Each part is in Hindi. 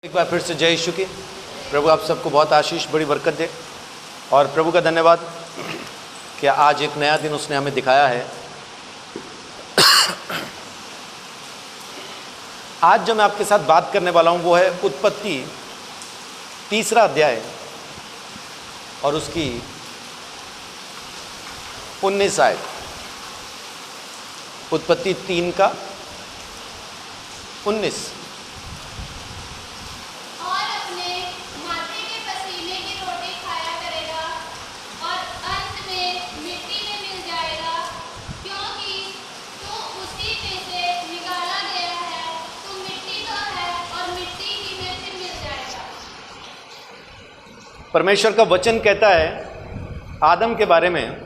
एक बार फिर से जय यीशु की। प्रभु आप सबको बहुत आशीष बड़ी बरकत दे और प्रभु का धन्यवाद कि आज एक नया दिन उसने हमें दिखाया है। आज जो मैं आपके साथ बात करने वाला हूँ वो है उत्पत्ति 3 अध्याय और उसकी 19 आयत। उत्पत्ति 3:19। परमेश्वर का वचन कहता है आदम के बारे में,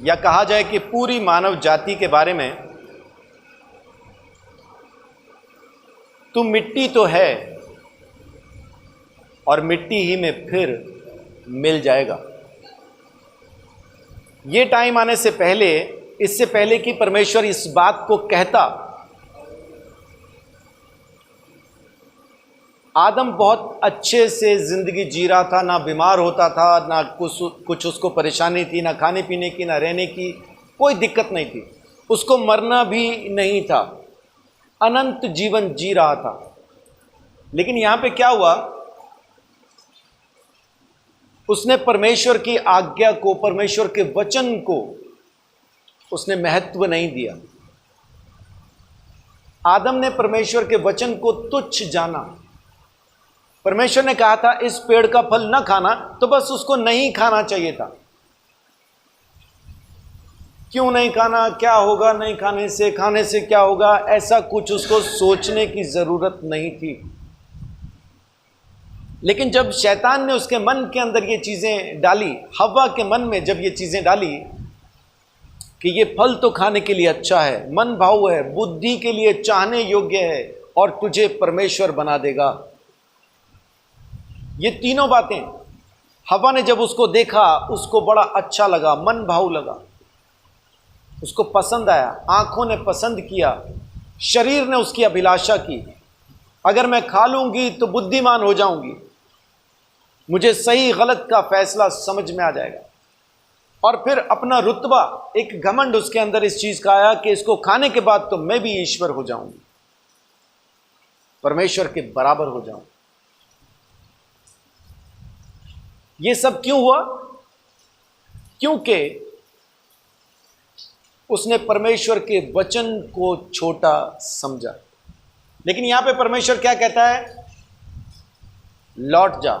या कहा जाए कि पूरी मानव जाति के बारे में, तू मिट्टी तो है और मिट्टी ही में फिर मिल जाएगा। ये टाइम आने से पहले, इससे पहले कि परमेश्वर इस बात को कहता, आदम बहुत अच्छे से जिंदगी जी रहा था। ना बीमार होता था, ना कुछ उसको परेशानी थी, ना खाने पीने की, ना रहने की कोई दिक्कत नहीं थी। उसको मरना भी नहीं था, अनंत जीवन जी रहा था। लेकिन यहां पे क्या हुआ, उसने परमेश्वर की आज्ञा को, परमेश्वर के वचन को उसने महत्व नहीं दिया। आदम ने परमेश्वर के वचन को तुच्छ जाना। परमेश्वर ने कहा था इस पेड़ का फल न खाना, तो बस उसको नहीं खाना चाहिए था। क्यों नहीं खाना, क्या होगा नहीं खाने से क्या होगा, ऐसा कुछ उसको सोचने की जरूरत नहीं थी। लेकिन जब शैतान ने उसके मन के अंदर ये चीजें डाली, हव्वा के मन में जब ये चीजें डाली कि ये फल तो खाने के लिए अच्छा है, मन भाव है, बुद्धि के लिए चाहने योग्य है और तुझे परमेश्वर बना देगा, ये तीनों बातें हवा ने जब उसको देखा, उसको बड़ा अच्छा लगा, मन भाव लगा, उसको पसंद आया, आंखों ने पसंद किया, शरीर ने उसकी अभिलाषा की। अगर मैं खा लूंगी तो बुद्धिमान हो जाऊंगी, मुझे सही गलत का फैसला समझ में आ जाएगा। और फिर अपना रुतबा, एक घमंड उसके अंदर इस चीज का आया कि इसको खाने के बाद तो मैं भी ईश्वर हो जाऊंगी, परमेश्वर के बराबर हो जाऊंगी। ये सब क्यों हुआ? क्योंकि उसने परमेश्वर के वचन को छोटा समझा। लेकिन यहां पे परमेश्वर क्या कहता है? लौट जा,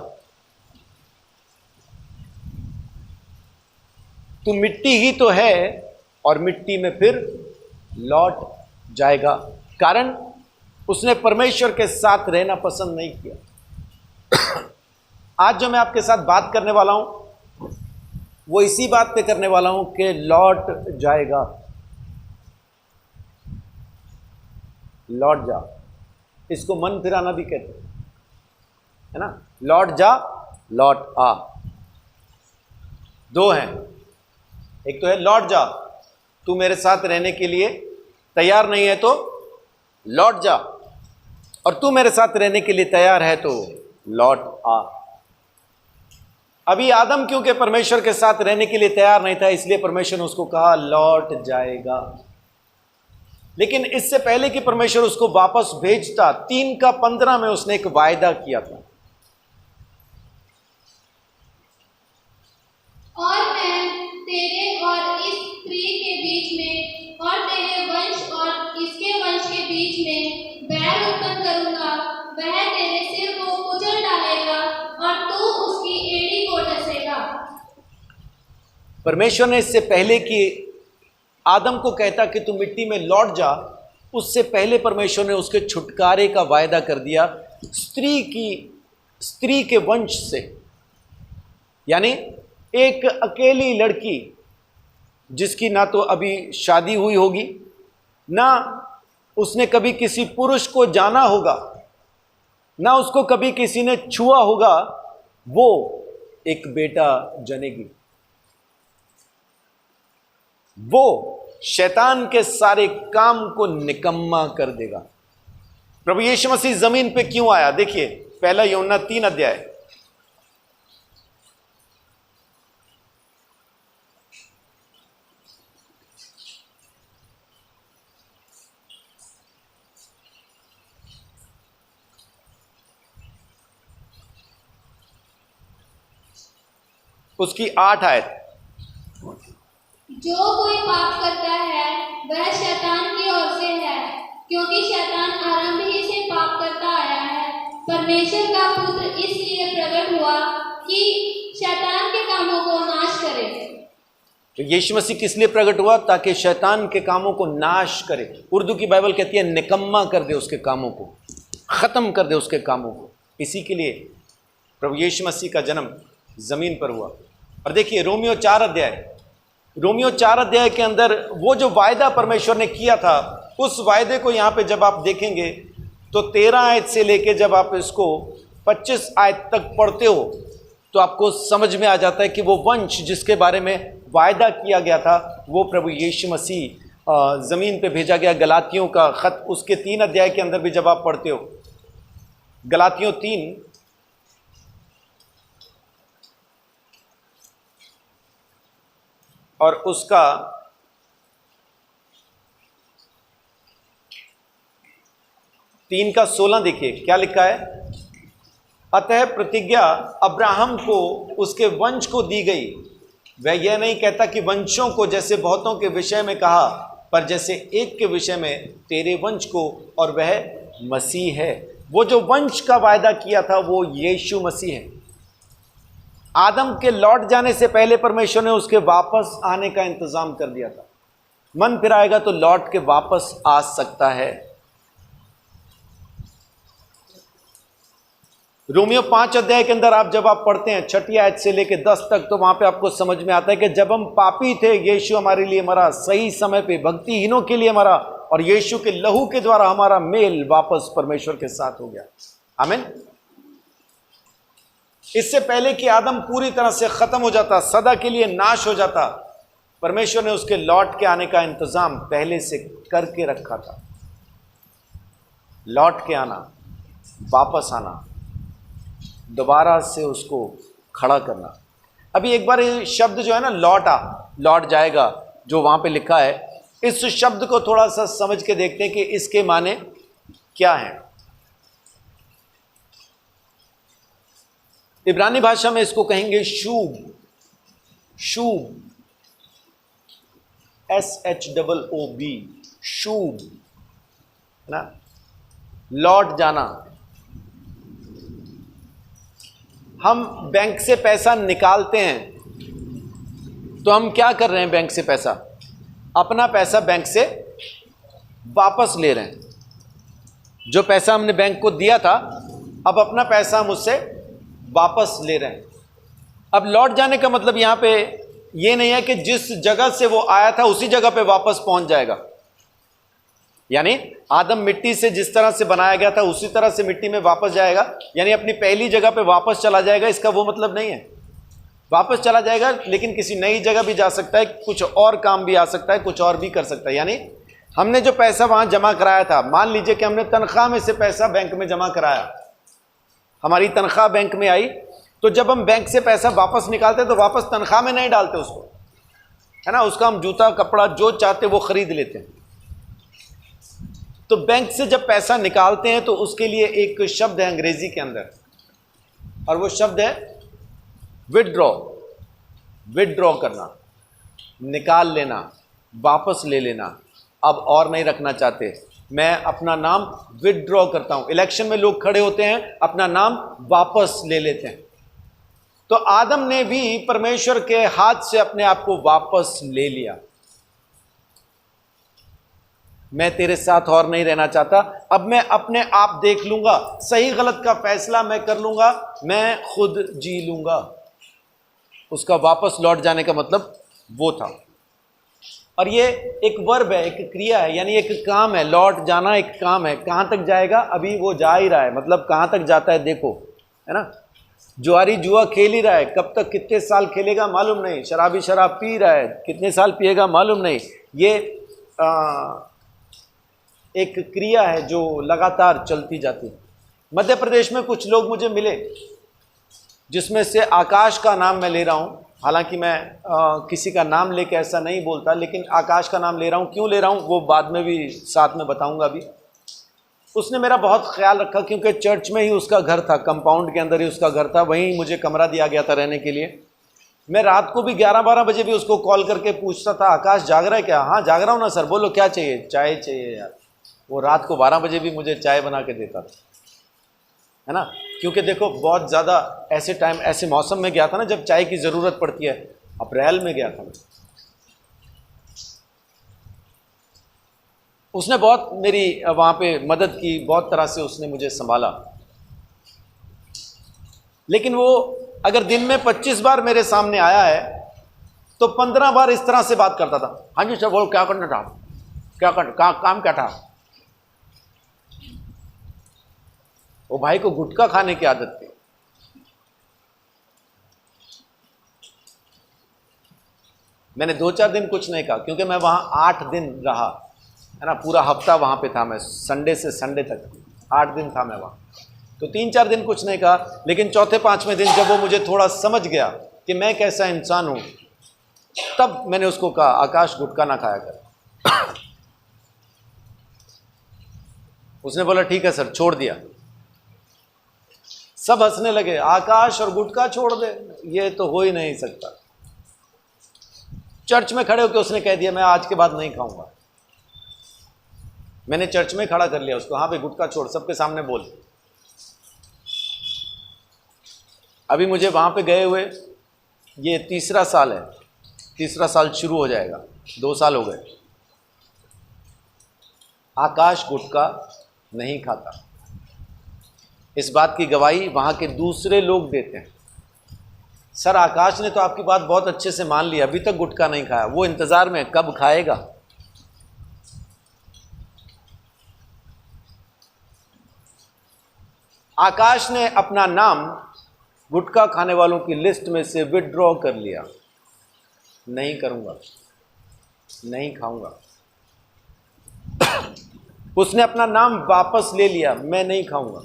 तू मिट्टी ही तो है और मिट्टी में फिर लौट जाएगा। कारण उसने परमेश्वर के साथ रहना पसंद नहीं किया। आज जो मैं आपके साथ बात करने वाला हूं वो इसी बात पे करने वाला हूं कि लौट जाएगा। लौट जा, इसको मन फिराना भी कहते हैं, है ना। लौट जा, लौट आ, दो हैं। एक तो है लौट जा, तू मेरे साथ रहने के लिए तैयार नहीं है तो लौट जा, और तू मेरे साथ रहने के लिए तैयार है तो लौट आ। अभी आदम क्योंकि परमेश्वर के साथ रहने के लिए तैयार नहीं था, इसलिए परमेश्वर ने उसको कहा लौट जाएगा। लेकिन इससे पहले कि परमेश्वर उसको वापस भेजता, 3:15 में उसने एक वायदा किया था। और मैं तेरे और इस स्त्री के बीच में और तेरे वंश और इसके वंश के बीच में बैर उत्पन्न करूंगा। वह तेरे सिर को कुचल डालेगा और तू उसकी एड़ी को डसेगा। परमेश्वर ने इससे पहले कि आदम को कहता कि तू मिट्टी में लौट जा, उससे पहले परमेश्वर ने उसके छुटकारे का वायदा कर दिया स्त्री के वंश से। यानी एक अकेली लड़की जिसकी ना तो अभी शादी हुई होगी, ना उसने कभी किसी पुरुष को जाना होगा, ना उसको कभी किसी ने छुआ होगा, वो एक बेटा जनेगी। वो शैतान के सारे काम को निकम्मा कर देगा। प्रभु यीशु मसीह जमीन पे क्यों आया? देखिए, पहला यूहन्ना 3 अध्याय। उसकी 8 आयत। जो कोई पाप करता है वह शैतान की ओर से है, क्योंकि शैतान आरंभ ही से पाप करता आया है। परमेश्वर का पुत्र इसलिए प्रकट हुआ कि शैतान के कामों को नाश करे। तो यीशु मसीह किस लिए प्रकट हुआ? ताकि शैतान के कामों को नाश करे। उर्दू की बाइबल कहती है निकम्मा कर दे उसके कामों को, खत्म कर दे उसके कामों को। इसी के लिए प्रभु यीशु मसीह का जन्म जमीन पर हुआ। और देखिए रोमियो 4 अध्याय के अंदर वो जो वायदा परमेश्वर ने किया था, उस वायदे को यहाँ पे जब आप देखेंगे तो 13 आयत से लेके जब आप इसको 25 आयत तक पढ़ते हो तो आपको समझ में आ जाता है कि वो वंश जिसके बारे में वायदा किया गया था वो प्रभु यीशु मसीह ज़मीन पे भेजा गया। गलातियों का ख़त उसके 3 अध्याय के अंदर भी जब आप पढ़ते हो, गलातियों 3 और उसका 3 का 16 देखिए क्या लिखा है। अतः प्रतिज्ञा अब्राहम को उसके वंश को दी गई। वह यह नहीं कहता कि वंशों को, जैसे बहुतों के विषय में कहा, पर जैसे एक के विषय में, तेरे वंश को, और वह मसीह है। वो जो वंश का वायदा किया था वो यीशु मसीह है। आदम के लौट जाने से पहले परमेश्वर ने उसके वापस आने का इंतजाम कर दिया था। मन फिर आएगा तो लौट के वापस आ सकता है। रोमियो 5 अध्याय के अंदर आप जब आप पढ़ते हैं 6 आयत से लेकर 10 तक, तो वहां पे आपको समझ में आता है कि जब हम पापी थे यीशु हमारे लिए मरा, सही समय पे भक्तिहीनों के लिए मरा, और यीशु के लहू के द्वारा हमारा मेल वापस परमेश्वर के साथ हो गया। आमीन। इससे पहले कि आदम पूरी तरह से खत्म हो जाता, सदा के लिए नाश हो जाता, परमेश्वर ने उसके लौट के आने का इंतजाम पहले से करके रखा था। लौट के आना, वापस आना, दोबारा से उसको खड़ा करना। अभी एक बार ये शब्द जो है ना, लौट जाएगा, जो वहां पे लिखा है, इस शब्द को थोड़ा सा समझ के देखते हैं कि इसके माने क्या हैं। इब्रानी भाषा में इसको कहेंगे शूब, SHOOB, शूब, है ना, लौट जाना। हम बैंक से पैसा निकालते हैं तो हम क्या कर रहे हैं? बैंक से पैसा, अपना पैसा बैंक से वापस ले रहे हैं। जो पैसा हमने बैंक को दिया था, अब अपना पैसा हम उससे वापस ले रहे हैं। अब लौट जाने का मतलब यहां पे ये नहीं है कि जिस जगह से वो आया था उसी जगह पे वापस पहुंच जाएगा। यानी आदम मिट्टी से जिस तरह से बनाया गया था उसी तरह से मिट्टी में वापस जाएगा, यानी अपनी पहली जगह पे वापस चला जाएगा, इसका वो मतलब नहीं है। वापस चला जाएगा लेकिन किसी नई जगह भी जा सकता है, कुछ और काम भी आ सकता है, कुछ और भी कर सकता है। यानी हमने जो पैसा वहां जमा कराया था, मान लीजिए कि हमने तनख्वाह में से पैसा बैंक में जमा कराया, हमारी तनख्वाह बैंक में आई, तो जब हम बैंक से पैसा वापस निकालते तो वापस तनख्वाह में नहीं डालते उसको, है ना, उसका हम जूता कपड़ा जो चाहते वो खरीद लेते हैं। तो बैंक से जब पैसा निकालते हैं तो उसके लिए एक शब्द है अंग्रेजी के अंदर, और वो शब्द है विदड्रॉ करना, निकाल लेना, वापस ले लेना। अब और नहीं रखना चाहते, मैं अपना नाम विदड्रॉ करता हूं। इलेक्शन में लोग खड़े होते हैं, अपना नाम वापस ले लेते हैं। तो आदम ने भी परमेश्वर के हाथ से अपने आप को वापस ले लिया। मैं तेरे साथ और नहीं रहना चाहता, अब मैं अपने आप देख लूंगा, सही गलत का फैसला मैं कर लूंगा, मैं खुद जी लूंगा। उसका वापस लौट जाने का मतलब वो था। और ये एक वर्ब है, एक क्रिया है, यानी एक काम है। लौट जाना एक काम है। कहां तक जाएगा? अभी वो जा ही रहा है, मतलब कहां तक जाता है देखो, है ना। जुआरी जुआ खेल ही रहा है, कब तक कितने साल खेलेगा मालूम नहीं। शराबी शराब पी रहा है, कितने साल पिएगा मालूम नहीं। ये एक क्रिया है जो लगातार चलती जाती है। मध्य प्रदेश में कुछ लोग मुझे मिले, जिसमें से आकाश का नाम मैं ले रहा हूँ। हालांकि मैं किसी का नाम लेके ऐसा नहीं बोलता, लेकिन आकाश का नाम ले रहा हूँ। क्यों ले रहा हूँ वो बाद में भी साथ में बताऊँगा। अभी उसने मेरा बहुत ख्याल रखा, क्योंकि चर्च में ही उसका घर था, कंपाउंड के अंदर ही उसका घर था, वहीं मुझे कमरा दिया गया था रहने के लिए। मैं रात को भी 11-12 बजे भी उसको कॉल करके पूछता था, आकाश जाग रहा है क्या? हाँ जाग रहा हूँ ना सर। बोलो क्या चाहिए? चाय चाहिए यार। वो रात को 12 बजे भी मुझे चाय बना के देता था, है ना। क्योंकि देखो बहुत ज़्यादा ऐसे टाइम, ऐसे मौसम में गया था ना जब चाय की ज़रूरत पड़ती है। अप्रैल में गया था मैं। उसने बहुत मेरी वहाँ पे मदद की, बहुत तरह से उसने मुझे संभाला। लेकिन वो अगर दिन में 25 बार मेरे सामने आया है तो 15 बार इस तरह से बात करता था। हाँ जी सर, बोलो क्या करना था, क्या कर काम क्या था। वो भाई को गुटखा खाने की आदत थी। मैंने 2-4 दिन कुछ नहीं कहा, क्योंकि मैं वहां 8 दिन रहा, है ना। पूरा हफ्ता वहां पे था मैं, संडे से संडे तक 8 दिन था मैं वहां। तो 3-4 दिन कुछ नहीं कहा, लेकिन चौथे 5वें दिन जब वो मुझे थोड़ा समझ गया कि मैं कैसा इंसान हूं, तब मैंने उसको कहा, आकाश गुटखा ना खाया कर। उसने बोला ठीक है सर, छोड़ दिया। सब हंसने लगे, आकाश और गुटखा छोड़ दे, ये तो हो ही नहीं सकता। चर्च में खड़े होकर उसने कह दिया मैं आज के बाद नहीं खाऊंगा। मैंने चर्च में खड़ा कर लिया उसको, हाँ भाई गुटखा छोड़, सबके सामने बोल। अभी मुझे वहां पे गए हुए ये 3रा साल है, 3रा साल शुरू हो जाएगा, 2 साल हो गए। आकाश गुटखा नहीं खाता। इस बात की गवाही वहां के दूसरे लोग देते हैं। सर आकाश ने तो आपकी बात बहुत अच्छे से मान ली, अभी तक गुटखा नहीं खाया। वो इंतजार में कब खाएगा। आकाश ने अपना नाम गुटखा खाने वालों की लिस्ट में से विड्रॉ कर लिया। नहीं करूंगा, नहीं खाऊंगा। उसने अपना नाम वापस ले लिया, मैं नहीं खाऊंगा।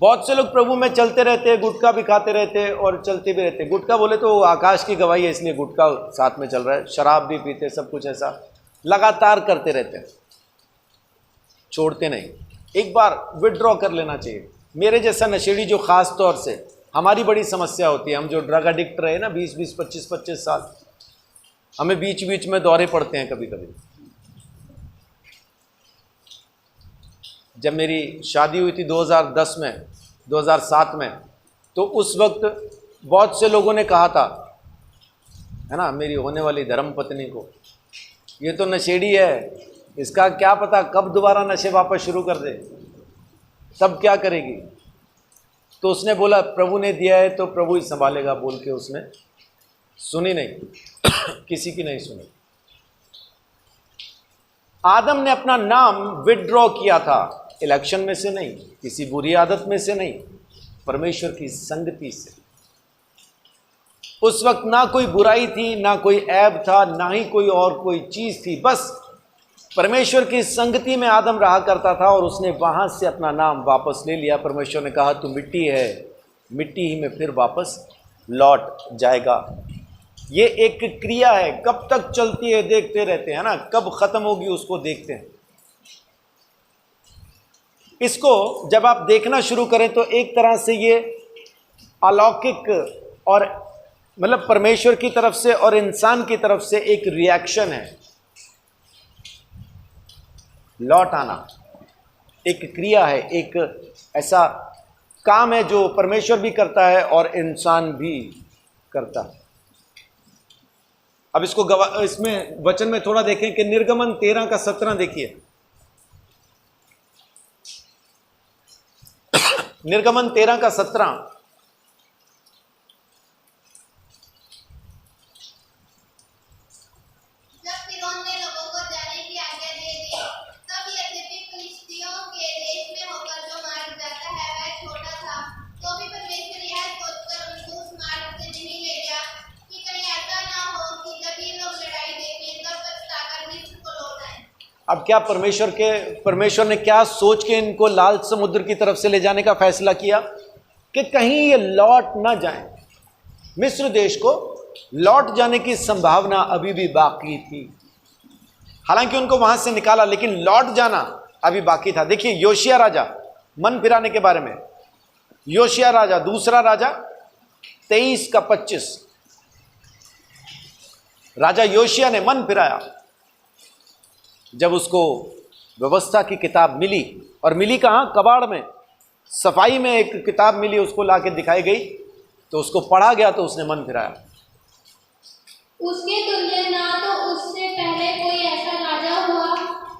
बहुत से लोग प्रभु में चलते रहते हैं, गुटखा भी खाते रहते हैं और चलते भी रहते हैं। गुटखा बोले तो आकाश की गवाही है, इसलिए गुटखा साथ में चल रहा है। शराब भी पीते, सब कुछ ऐसा लगातार करते रहते हैं, छोड़ते नहीं। एक बार विड्रॉ कर लेना चाहिए। मेरे जैसा नशेड़ी जो खास तौर से, हमारी बड़ी समस्या होती है, हम जो ड्रग एडिक्ट रहे ना 20-20, 25-25 साल, हमें बीच बीच में दौरे पड़ते हैं कभी कभी। जब मेरी शादी हुई थी 2010 में, 2007 में, तो उस वक्त बहुत से लोगों ने कहा था, है ना, मेरी होने वाली धर्मपत्नी को, ये तो नशेड़ी है, इसका क्या पता कब दोबारा नशे वापस शुरू कर दे, तब क्या करेगी। तो उसने बोला प्रभु ने दिया है तो प्रभु ही संभालेगा, बोल के उसने सुनी नहीं। किसी की नहीं सुनी। आदम ने अपना नाम विड्रॉ किया था, इलेक्शन में से नहीं, किसी बुरी आदत में से नहीं, परमेश्वर की संगति से। उस वक्त ना कोई बुराई थी, ना कोई ऐब था, ना ही कोई और कोई चीज थी। बस परमेश्वर की संगति में आदम रहा करता था और उसने वहां से अपना नाम वापस ले लिया। परमेश्वर ने कहा तू मिट्टी है, मिट्टी ही में फिर वापस लौट जाएगा। ये एक क्रिया है, कब तक चलती है देखते रहते हैं ना, कब खत्म होगी उसको देखते हैं। इसको जब आप देखना शुरू करें तो एक तरह से ये अलौकिक और मतलब परमेश्वर की तरफ से और इंसान की तरफ से एक रिएक्शन है। लौट आना एक क्रिया है, एक ऐसा काम है जो परमेश्वर भी करता है और इंसान भी करता है। अब इसको इसमें वचन में थोड़ा देखें कि निर्गमन 13 का 17 देखिए। निर्गमन 13 का 17। अब क्या परमेश्वर ने क्या सोच के इनको लाल समुद्र की तरफ से ले जाने का फैसला किया कि कहीं ये लौट ना जाएं। मिस्र देश को लौट जाने की संभावना अभी भी बाकी थी। हालांकि उनको वहां से निकाला, लेकिन लौट जाना अभी बाकी था। देखिए योशिया राजा, मन फिराने के बारे में, योशिया राजा दूसरा राजा 23 का 25। राजा योशिया ने मन फिराया। जब उसको व्यवस्था की किताब मिली, और मिली कहां? कबाड़ में, सफाई में एक किताब मिली, उसको लाके दिखाई गई, तो उसको पढ़ा गया, तो उसने मन फिराया। उसके तुल्य ना तो उससे पहले कोई ऐसा राजा हुआ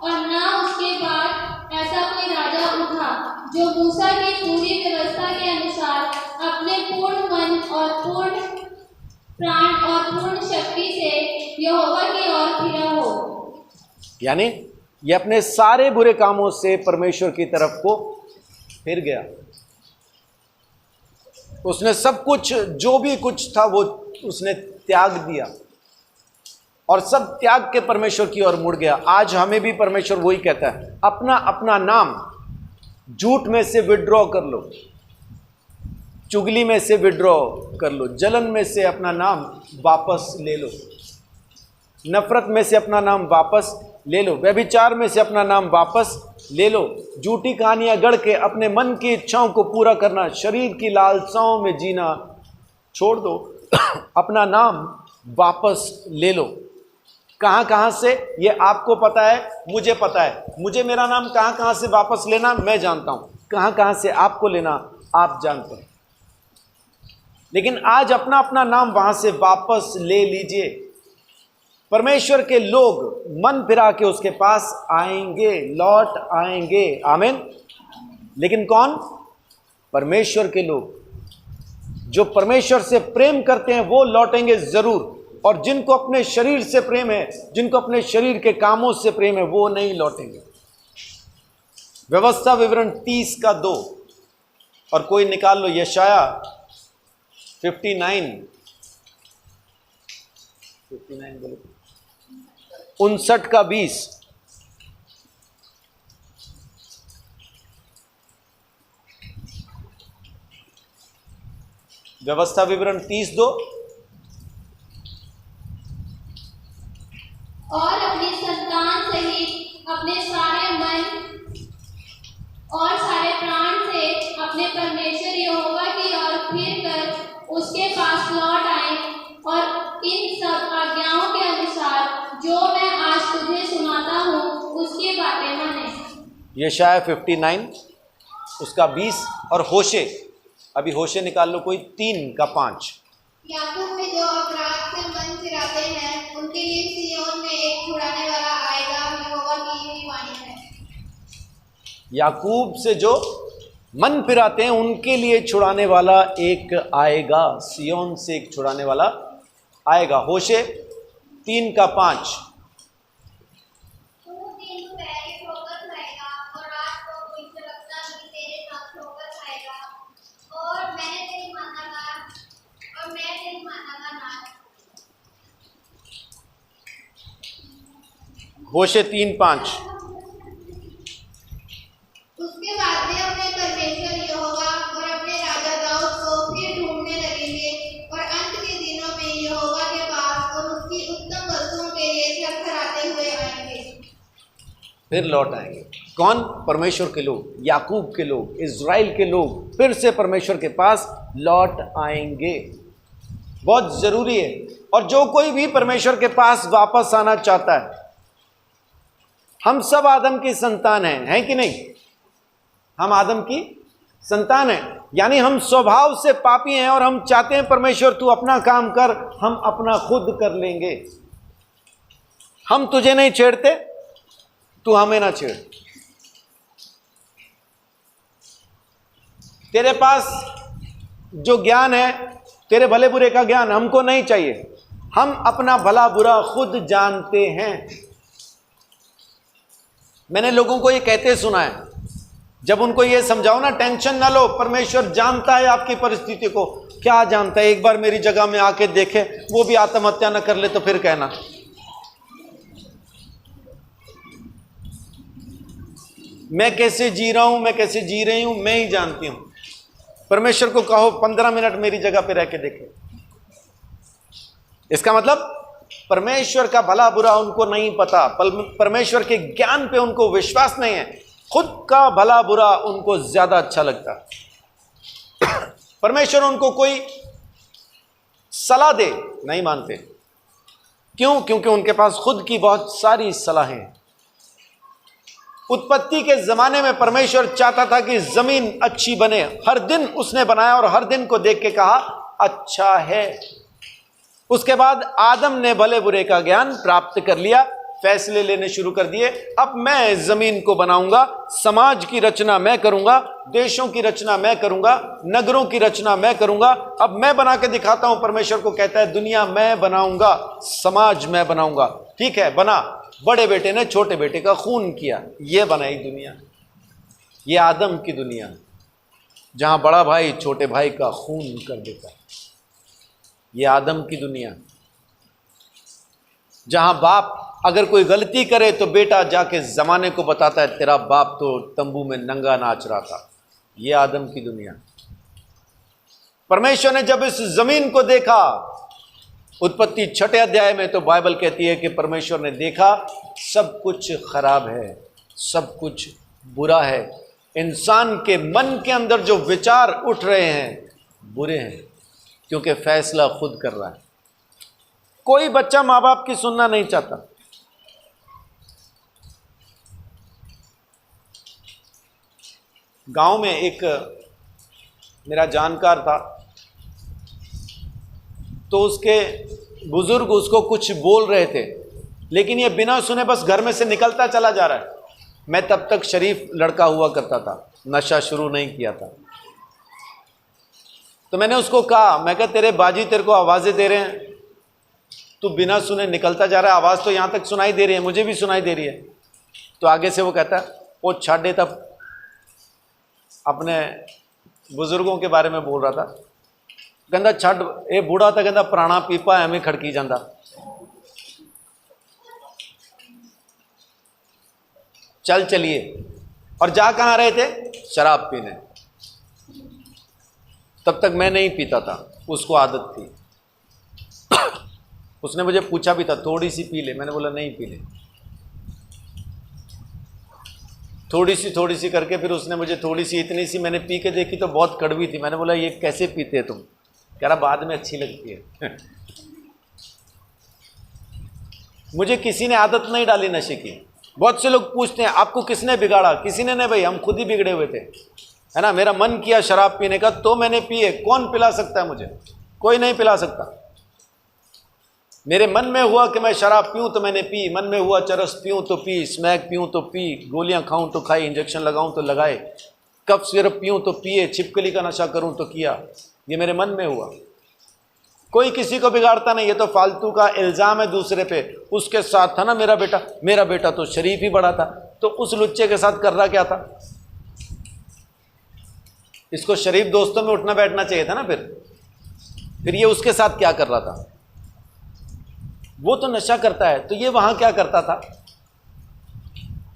और ना उसके बाद ऐसा कोई राजा उठा जो मूसा की पूरी व्यवस्था के अनुसार अपने पूर्ण मन और पूर्ण प्राण और पूर्ण शक्ति से यहोवा की ओर फिरा हो। यानी ये अपने सारे बुरे कामों से परमेश्वर की तरफ को फिर गया। उसने सब कुछ, जो भी कुछ था वो उसने त्याग दिया, और सब त्याग के परमेश्वर की ओर मुड़ गया। आज हमें भी परमेश्वर वही कहता है, अपना अपना नाम झूठ में से विड्रॉ कर लो, चुगली में से विड्रॉ कर लो, जलन में से अपना नाम वापस ले लो, नफरत में से अपना नाम वापस ले लो, व्यभिचार में से अपना नाम वापस ले लो, झूठी कहानियां गढ़ के अपने मन की इच्छाओं को पूरा करना, शरीर की लालसाओं में जीना छोड़ दो, अपना नाम वापस ले लो। कहां कहां से? ये आपको पता है, मुझे पता है। मुझे मेरा नाम कहां कहां से वापस लेना मैं जानता हूं, कहां कहां से आपको लेना आप जानते हैं। लेकिन आज अपना अपना नाम वहां से वापस ले लीजिए। परमेश्वर के लोग मन फिरा के उसके पास आएंगे, लौट आएंगे। आमीन। लेकिन कौन? परमेश्वर के लोग। जो परमेश्वर से प्रेम करते हैं वो लौटेंगे जरूर, और जिनको अपने शरीर से प्रेम है, जिनको अपने शरीर के कामों से प्रेम है, वो नहीं लौटेंगे। व्यवस्था विवरण 30 का 2, और कोई निकाल लो यशाया 59 बोलो, 59 का 20। व्यवस्था विवरण 30:2। और अपनी संतान सहित अपने सारे मन और सारे प्राण से अपने परमेश्वर यहोवा की ओर फिर कर उसके पास लौट आए, और इन सब आज्ञाओं के अनुसार जो मैं आज तुझे सुनाता हूँ उसकी बातें माने। यशाया 59 उसका 20, और होशे, अभी होशे निकाल लो कोई 3 का 5। याकूब में जो अपराध से मन फिराते हैं उनके लिए सिय्योन में एक छुड़ाने वाला आएगा, यहोवा की यही वाणी है। याकूब से जो मन फिराते हैं उनके लिए छुड़ाने वाला एक आएगा, सिय्योन से एक छुड़ाने वाला आएगा। होशे 3 का 5। होशे 3:5। उसके बाद वे अपने परमेश्वर यहोवा और अपने राजा दाऊद को फिर ढूंढने लगेंगे, और अंत के दिनों में यहोवा के पास और उसकी उत्तम वस्तुओं के लिए थरथराते हुए आएंगे। फिर लौट आएंगे। कौन? परमेश्वर के लोग, याकूब के लोग, इज़राइल के लोग फिर से परमेश्वर के पास लौट आएंगे। बहुत जरूरी है। और जो कोई भी परमेश्वर के पास वापस आना चाहता है, हम सब आदम की संतान हैं कि नहीं? हम आदम की संतान हैं, यानी हम स्वभाव से पापी हैं, और हम चाहते हैं परमेश्वर तू अपना काम कर, हम अपना खुद कर लेंगे। हम तुझे नहीं छेड़ते, तू हमें ना छेड़। तेरे पास जो ज्ञान है, तेरे भले बुरे का ज्ञान हमको नहीं चाहिए। हम अपना भला बुरा खुद जानते हैं। मैंने लोगों को ये कहते सुना है, जब उनको ये समझाओ ना, टेंशन ना लो, परमेश्वर जानता है आपकी परिस्थिति को। क्या जानता है? एक बार मेरी जगह में आके देखे, वो भी आत्महत्या ना कर ले तो फिर कहना। मैं कैसे जी रहा हूं, मैं कैसे जी रही हूं, मैं ही जानती हूं। परमेश्वर को कहो 15 मिनट मेरी जगह पे रह के देखे। इसका मतलब परमेश्वर का भला बुरा उनको नहीं पता, परमेश्वर के ज्ञान पे उनको विश्वास नहीं है, खुद का भला बुरा उनको ज्यादा अच्छा लगता। परमेश्वर उनको कोई सलाह दे नहीं मानते। क्यों? क्योंकि उनके पास खुद की बहुत सारी सलाहें हैं। उत्पत्ति के जमाने में परमेश्वर चाहता था कि जमीन अच्छी बने, हर दिन उसने बनाया और हर दिन को देख के कहा अच्छा है। उसके बाद आदम ने भले बुरे का ज्ञान प्राप्त कर लिया, फैसले लेने शुरू कर दिए। अब मैं जमीन को बनाऊंगा, समाज की रचना मैं करूंगा, देशों की रचना मैं करूंगा, नगरों की रचना मैं करूंगा। अब मैं बना के दिखाता हूं। परमेश्वर को कहता है दुनिया मैं बनाऊंगा, समाज मैं बनाऊंगा। ठीक है, बना। बड़े बेटे ने छोटे बेटे का खून किया, यह बनाई दुनिया। यह आदम की दुनिया, जहां बड़ा भाई छोटे भाई का खून कर देता है। यह आदम की दुनिया, जहां बाप अगर कोई गलती करे तो बेटा जाके जमाने को बताता है तेरा बाप तो तंबू में नंगा नाच रहा था। यह आदम की दुनिया। परमेश्वर ने जब इस जमीन को देखा, उत्पत्ति 6 अध्याय में तो बाइबल कहती है कि परमेश्वर ने देखा सब कुछ खराब है, सब कुछ बुरा है। इंसान के मन के अंदर जो विचार उठ रहे हैं बुरे हैं, क्योंकि फैसला खुद कर रहा है। कोई बच्चा मां बाप की सुनना नहीं चाहता। गांव में एक मेरा जानकार था, तो उसके बुजुर्ग उसको कुछ बोल रहे थे, लेकिन ये बिना सुने बस घर में से निकलता चला जा रहा है। मैं तब तक शरीफ लड़का हुआ करता था, नशा शुरू नहीं किया था। तो मैंने उसको कहा, मैं कहा तेरे बाजी तेरे को आवाज़ें दे रहे हैं, तू बिना सुने निकलता जा रहा है, आवाज़ तो यहाँ तक सुनाई दे रही है, मुझे भी सुनाई दे रही है। तो आगे से वो कहता है वो छाड़े, तब अपने बुजुर्गों के बारे में बोल रहा था। कहता छड़ ये बूढ़ा था, कहता पुराना पीपा एवं खड़की जाता। चल चलिए। और जा कहाँ रहे थे? शराब पीने। तब तक मैं नहीं पीता था, उसको आदत थी। उसने मुझे पूछा भी था थोड़ी सी पी ले, मैंने बोला नहीं पी ले। थोड़ी सी करके फिर उसने मुझे थोड़ी सी, इतनी सी मैंने पी के देखी तो बहुत कड़वी थी। मैंने बोला ये कैसे पीते तुम? कह रहा बाद में अच्छी लगती है। मुझे किसी ने आदत नहीं डाली नशे की। बहुत से लोग पूछते हैं आपको किसने बिगाड़ा? किसी ने नहीं भाई, हम खुद ही बिगड़े हुए थे, है ना। मेरा मन किया शराब पीने का तो मैंने पिए। कौन पिला सकता है मुझे? कोई नहीं पिला सकता। मेरे मन में हुआ कि मैं शराब पीऊं तो मैंने पी, मन में हुआ चरस पीऊं तो पी, स्मैक पीऊं तो पी, गोलियां खाऊं तो खाई, इंजेक्शन लगाऊं तो लगाए, कफ सिरप पीऊं तो पिए, छिपकली का नशा करूं तो किया। ये मेरे मन में हुआ। कोई किसी को बिगाड़ता नहीं, ये तो फालतू का इल्जाम है दूसरे पे। उसके साथ था ना मेरा बेटा तो शरीफ ही बड़ा था, तो उस लुच्चे के साथ कर रहा क्या था? इसको शरीफ दोस्तों में उठना बैठना चाहिए था ना। फिर ये उसके साथ क्या कर रहा था? वो तो नशा करता है, तो ये वहां क्या करता था?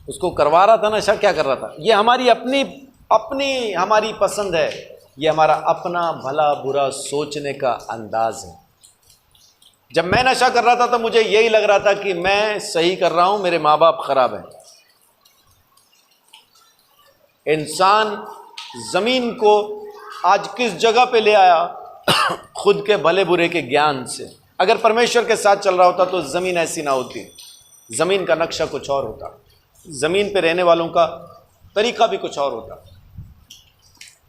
उसको करवा रहा था नशा, क्या कर रहा था? ये हमारी अपनी हमारी पसंद है, ये हमारा अपना भला बुरा सोचने का अंदाज है। जब मैं नशा कर रहा था तो मुझे यही लग रहा था कि मैं सही कर रहा हूं, मेरे माँ बाप खराब हैं। इंसान जमीन को आज किस जगह पे ले आया? खुद के भले बुरे के ज्ञान से। अगर परमेश्वर के साथ चल रहा होता तो जमीन ऐसी ना होती। जमीन का नक्शा कुछ और होता, जमीन पे रहने वालों का तरीका भी कुछ और होता।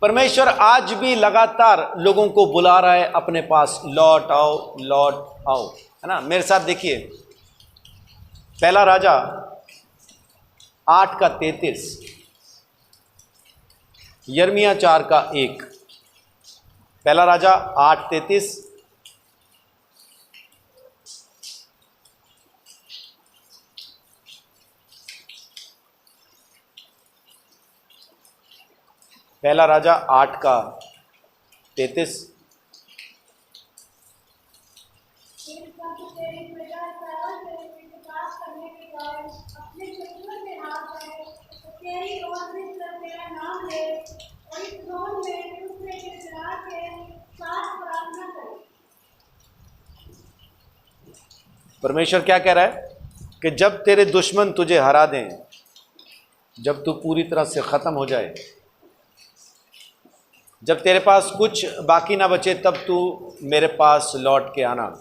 परमेश्वर आज भी लगातार लोगों को बुला रहा है अपने पास, लौट आओ, है ना। मेरे साथ देखिए, पहला राजा 8:33, यिर्मयाह 4:1। पहला राजा 8:33, पहला राजा 8:33। तेरी ओर फिर तेरा नाम ले और इस भवन में दूसरे के चढ़ा के साथ प्रार्थना करे। परमेश्वर क्या कह रहा है कि जब तेरे दुश्मन तुझे हरा दें, जब तू पूरी तरह से ख़त्म हो जाए, जब तेरे पास कुछ बाकी ना बचे, तब तू मेरे पास लौट के आना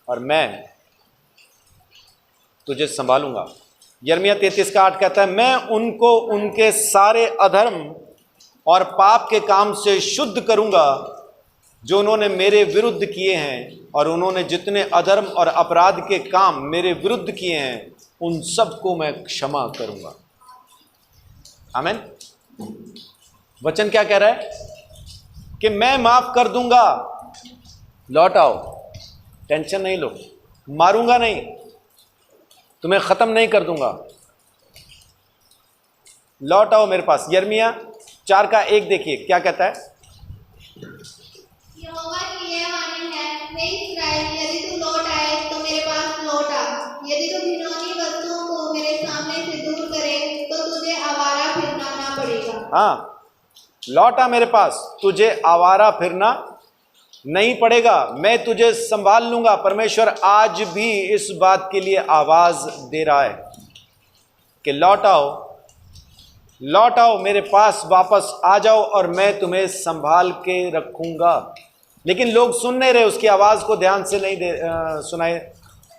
और मैं तुझे संभालूंगा। यिर्मयाह 33:8 कहता है, मैं उनको उनके सारे अधर्म और पाप के काम से शुद्ध करूंगा जो उन्होंने मेरे विरुद्ध किए हैं, और उन्होंने जितने अधर्म और अपराध के काम मेरे विरुद्ध किए हैं उन सबको मैं क्षमा करूंगा। आमीन। वचन क्या कह रहा है कि मैं माफ कर दूंगा, लौट आओ, टेंशन नहीं लो, मारूंगा नहीं, तुम्हें खत्म नहीं कर दूंगा, लौट आओ मेरे पास। यिर्मयाह 4:1 देखिए क्या कहता है। यहोवा की यह वाणी है, हे इस्राएल, यदि तू लौट आए तो मेरे पास लौट आ। यदि तू घिनौनी वस्तुओं को मेरे सामने से दूर करे तो तुझे आवारा फिरना ना पड़ेगा। हाँ, लौटा मेरे पास, तुझे आवारा फिरना नहीं पड़ेगा, मैं तुझे संभाल लूंगा। परमेश्वर आज भी इस बात के लिए आवाज दे रहा है कि लौट आओ, लौट आओ मेरे पास, वापस आ जाओ और मैं तुम्हें संभाल के रखूंगा। लेकिन लोग सुन नहीं रहे, उसकी आवाज को ध्यान से नहीं सुनाए,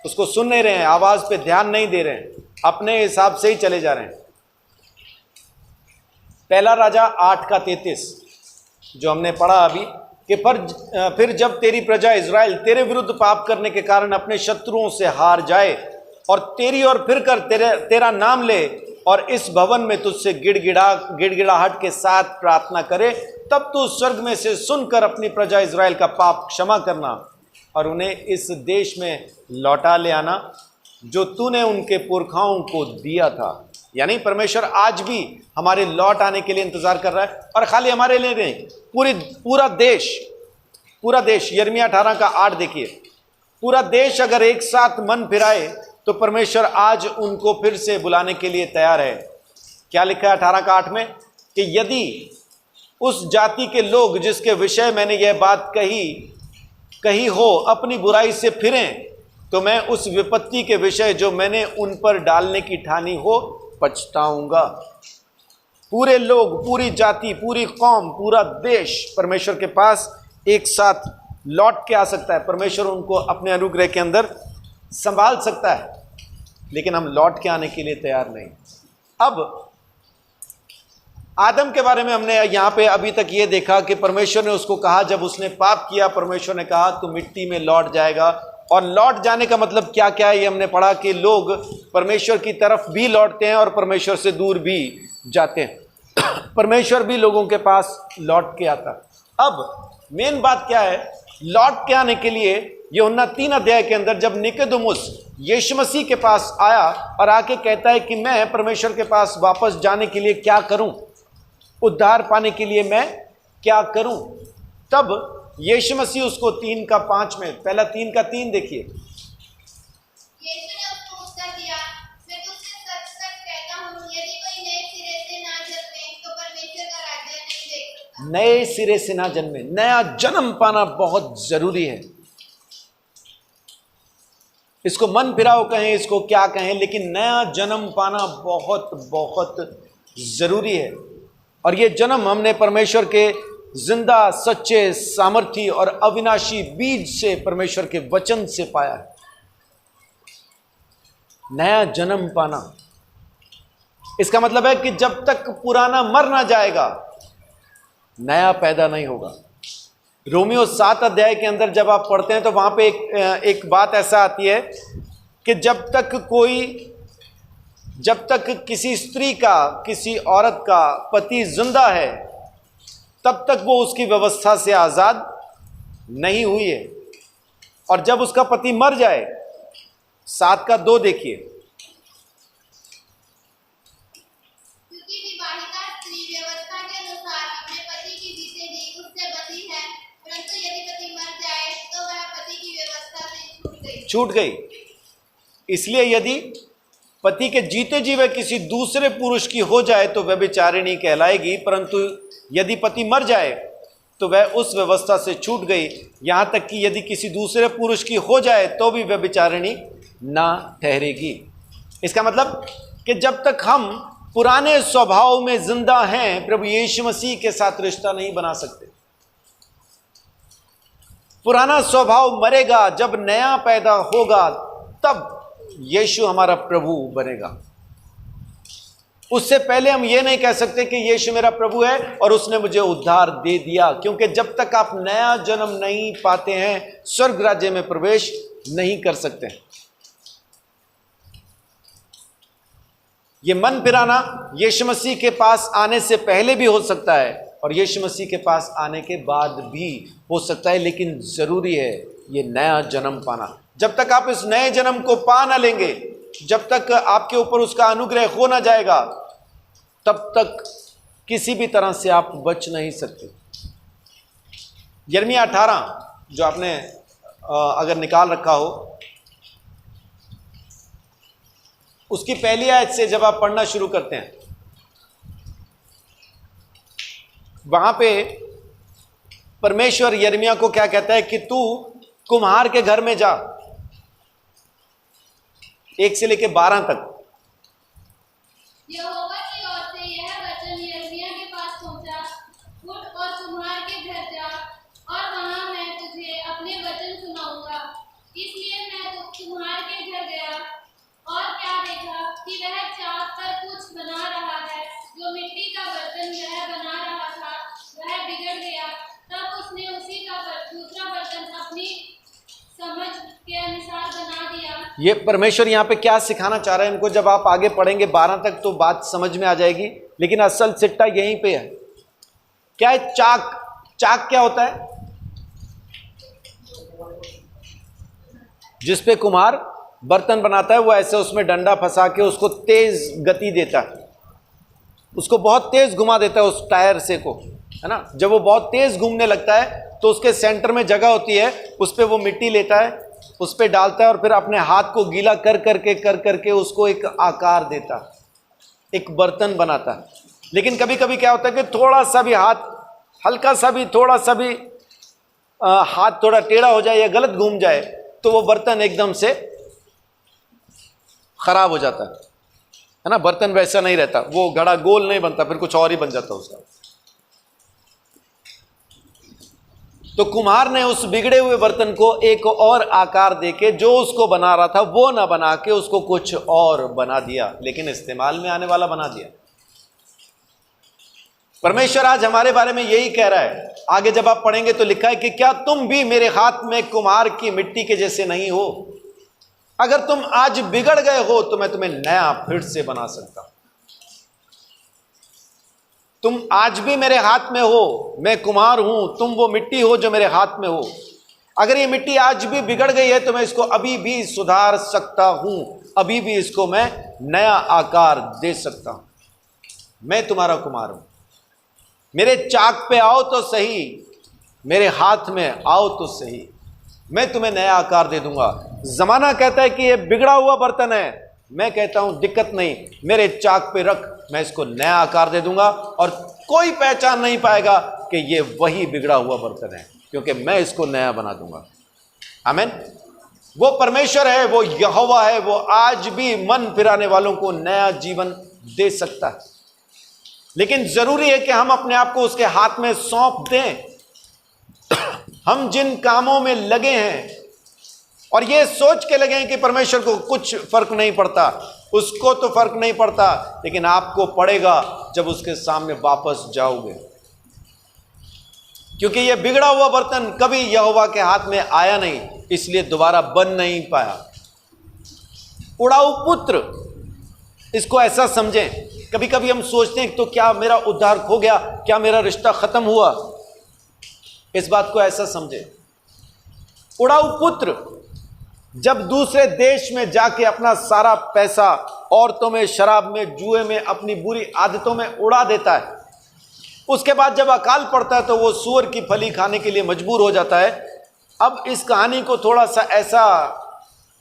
उसको सुन नहीं रहे हैं, आवाज पे ध्यान नहीं दे रहे हैं, अपने हिसाब से ही चले जा रहे हैं। पहला राजा 8:33 जो हमने पढ़ा अभी कि फिर जब तेरी प्रजा इज़राइल तेरे विरुद्ध पाप करने के कारण अपने शत्रुओं से हार जाए और तेरी ओर फिर कर तेरा नाम ले और इस भवन में तुझसे गिड़गिड़ाहट के साथ प्रार्थना करे, तब तू स्वर्ग में से सुनकर अपनी प्रजा इज़राइल का पाप क्षमा करना और उन्हें इस देश में लौटा ले आना जो तूने उनके पुरखाओं को दिया था। यानी परमेश्वर आज भी हमारे लौट आने के लिए इंतजार कर रहा है, और खाली हमारे लिए नहीं, पूरा देश। यिर्मयाह 18:8 देखिए, पूरा देश अगर एक साथ मन फिराए तो परमेश्वर आज उनको फिर से बुलाने के लिए तैयार है। क्या लिखा है 18:8 में कि यदि उस जाति के लोग जिसके विषय मैंने यह बात कही हो अपनी बुराई से फिरें, तो मैं उस विपत्ति के विषय जो मैंने उन पर डालने की ठानी हो पछताऊंगा। पूरे लोग, पूरी जाति, पूरी कौम, पूरा देश परमेश्वर के पास एक साथ लौट के आ सकता है। परमेश्वर उनको अपने अनुग्रह के अंदर संभाल सकता है, लेकिन हम लौट के आने के लिए तैयार नहीं। अब आदम के बारे में हमने यहाँ पे अभी तक ये देखा कि परमेश्वर ने उसको कहा, जब उसने पाप किया परमेश्वर ने कहा तू मिट्टी में लौट जाएगा। और लौट जाने का मतलब क्या क्या है ये हमने पढ़ा कि लोग परमेश्वर की तरफ भी लौटते हैं और परमेश्वर से दूर भी जाते हैं। परमेश्वर भी लोगों के पास लौट के आता है। अब मेन बात क्या है, लौट के आने के लिए यूहन्ना 3 के अंदर जब निकोदेमुस यीशु मसीह के पास आया और आके कहता है कि मैं परमेश्वर के पास वापस जाने के लिए क्या करूं, उद्धार पाने के लिए मैं क्या करूं, तब यीशु मसीह उसको 3:5 में, पहला 3:3 देखिए। यीशु ने उसको उत्तर दिया, मैं तुझसे सच-सच कहता हूँ, यदि कोई नए सिरे से ना जन्मे तो परमेश्वर का राज्य नहीं देख सकता। नए सिरे से ना जन्मे, नया जन्म पाना बहुत जरूरी है। इसको मन फिराओ कहें, इसको क्या कहें, लेकिन नया जन्म पाना बहुत बहुत जरूरी है। और ये जन्म हमने परमेश्वर के जिंदा, सच्चे, सामर्थी और अविनाशी बीज से, परमेश्वर के वचन से पाया है। नया जन्म पाना इसका मतलब है कि जब तक पुराना मर ना जाएगा नया पैदा नहीं होगा। रोमियो 7 के अंदर जब आप पढ़ते हैं तो वहां पे एक बात ऐसा आती है कि जब तक किसी स्त्री का, किसी औरत का पति जिंदा है तब तक वो उसकी व्यवस्था से आजाद नहीं हुई है, और जब उसका पति मर जाए, 7:2 देखिए। क्योंकि विवाहिता स्त्री व्यवस्था के अनुसार अपने पति की जीतेगी उससे बंधी है, परंतु यदि पति मर जाए तो वह पति की व्यवस्था से छूट गई। इसलिए यदि पति के जीते जी वह किसी दूसरे पुरुष की हो जाए तो व्यभिचारिणी कहलाएगी, परंतु यदि पति मर जाए तो वह उस व्यवस्था से छूट गई। यहां तक कि यदि किसी दूसरे पुरुष की हो जाए तो भी व्यभिचारिणी ना ठहरेगी। इसका मतलब कि जब तक हम पुराने स्वभाव में जिंदा हैं, प्रभु यीशु मसीह के साथ रिश्ता नहीं बना सकते। पुराना स्वभाव मरेगा, जब नया पैदा होगा तब यीशु हमारा प्रभु बनेगा। उससे पहले हम ये नहीं कह सकते कि यीशु मेरा प्रभु है और उसने मुझे उद्धार दे दिया, क्योंकि जब तक आप नया जन्म नहीं पाते हैं स्वर्ग राज्य में प्रवेश नहीं कर सकते। ये मन फिराना यीशु मसीह के पास आने से पहले भी हो सकता है और यीशु मसीह के पास आने के बाद भी हो सकता है, लेकिन जरूरी है ये नया जन्म पाना। जब तक आप इस नए जन्म को पा ना लेंगे, जब तक आपके ऊपर उसका अनुग्रह हो ना जाएगा, तब तक किसी भी तरह से आप बच नहीं सकते। यिर्मयाह 18 जो आपने अगर निकाल रखा हो, उसकी पहली आयत से जब आप पढ़ना शुरू करते हैं, वहां पे परमेश्वर यिर्मयाह को क्या कहता है कि तू कुम्हार के घर में जा। 1 से लेकर 12 तक। यहोवा की ओर से यह वचन यिर्मयाह के पास पहुंचा, उठ और कुम्हार के घर जा और वहां मैं तुझे अपने वचन सुनाऊंगा। इसलिए मैं कुम्हार के घर गया और क्या देखा कि वह चाक पर कुछ बना रहा है। जो मिट्टी का बर्तन वह बना रहा था वह बिगड़ गया। तब उसने उसी का दूसरा बर्तन अपनी समझ के अनुसार बना दिया। ये परमेश्वर यहाँ पे क्या सिखाना चाह रहे हैं इनको, जब आप आगे पढ़ेंगे 12 तक तो बात समझ में आ जाएगी, लेकिन असल सिट्टा यहीं पे है। क्या है चाक? चाक क्या होता है? जिस पे कुम्हार बर्तन बनाता है, वो ऐसे उसमें डंडा फंसा के उसको तेज गति देता है, उसको बहुत तेज घुमा देता है उस टायर से को, है ना। जब वो बहुत तेज घूमने लगता है तो उसके सेंटर में जगह होती है, उस पर वो मिट्टी लेता है, उस पर डालता है और फिर अपने हाथ को गीला कर करके उसको एक आकार देता, एक बर्तन बनाता है। लेकिन कभी कभी क्या होता है कि थोड़ा सा भी हाथ, हल्का सा भी, थोड़ा सा भी हाथ थोड़ा टेढ़ा हो जाए या गलत घूम जाए तो वो बर्तन एकदम से खराब हो जाता है ना। बर्तन वैसा नहीं रहता, वो घड़ा गोल नहीं बनता, फिर कुछ और ही बन जाता उसका। तो कुम्हार ने उस बिगड़े हुए बर्तन को एक और आकार देके जो उसको बना रहा था वो ना बना के उसको कुछ और बना दिया, लेकिन इस्तेमाल में आने वाला बना दिया। परमेश्वर आज हमारे बारे में यही कह रहा है। आगे जब आप पढ़ेंगे तो लिखा है कि क्या तुम भी मेरे हाथ में कुम्हार की मिट्टी के जैसे नहीं हो? अगर तुम आज बिगड़ गए हो तो मैं तुम्हें नया फिर से बना सकता हूं। तुम आज भी मेरे हाथ में हो, मैं कुम्हार हूं, तुम वो मिट्टी हो जो मेरे हाथ में हो। अगर ये मिट्टी आज भी बिगड़ गई है तो मैं इसको अभी भी सुधार सकता हूं, अभी भी इसको मैं नया आकार दे सकता हूं। मैं तुम्हारा कुम्हार हूं, मेरे चाक पे आओ तो सही, मेरे हाथ में आओ तो सही, मैं तुम्हें नया आकार दे दूंगा। जमाना कहता है कि ये बिगड़ा हुआ बर्तन है, मैं कहता हूं दिक्कत नहीं, मेरे चाक पे रख, मैं इसको नया आकार दे दूंगा और कोई पहचान नहीं पाएगा कि ये वही बिगड़ा हुआ बर्तन है, क्योंकि मैं इसको नया बना दूंगा। आमीन। वो परमेश्वर है, वो यहोवा है, वो आज भी मन फिराने वालों को नया जीवन दे सकता है। लेकिन जरूरी है कि हम अपने आप को उसके हाथ में सौंप दें। हम जिन कामों में लगे हैं और ये सोच के लगे हैं कि परमेश्वर को कुछ फर्क नहीं पड़ता, उसको तो फर्क नहीं पड़ता, लेकिन आपको पड़ेगा जब उसके सामने वापस जाओगे, क्योंकि ये बिगड़ा हुआ बर्तन कभी यहोवा के हाथ में आया नहीं, इसलिए दोबारा बन नहीं पाया। उड़ाऊ पुत्र, इसको ऐसा समझें। कभी कभी हम सोचते हैं तो क्या मेरा उद्धार खो गया, क्या मेरा रिश्ता खत्म हुआ? इस बात को ऐसा समझें। उड़ाऊ पुत्र जब दूसरे देश में जाके अपना सारा पैसा औरतों में, शराब में, जुए में, अपनी बुरी आदतों में उड़ा देता है, उसके बाद जब अकाल पड़ता है तो वो सूअर की फली खाने के लिए मजबूर हो जाता है। अब इस कहानी को थोड़ा सा ऐसा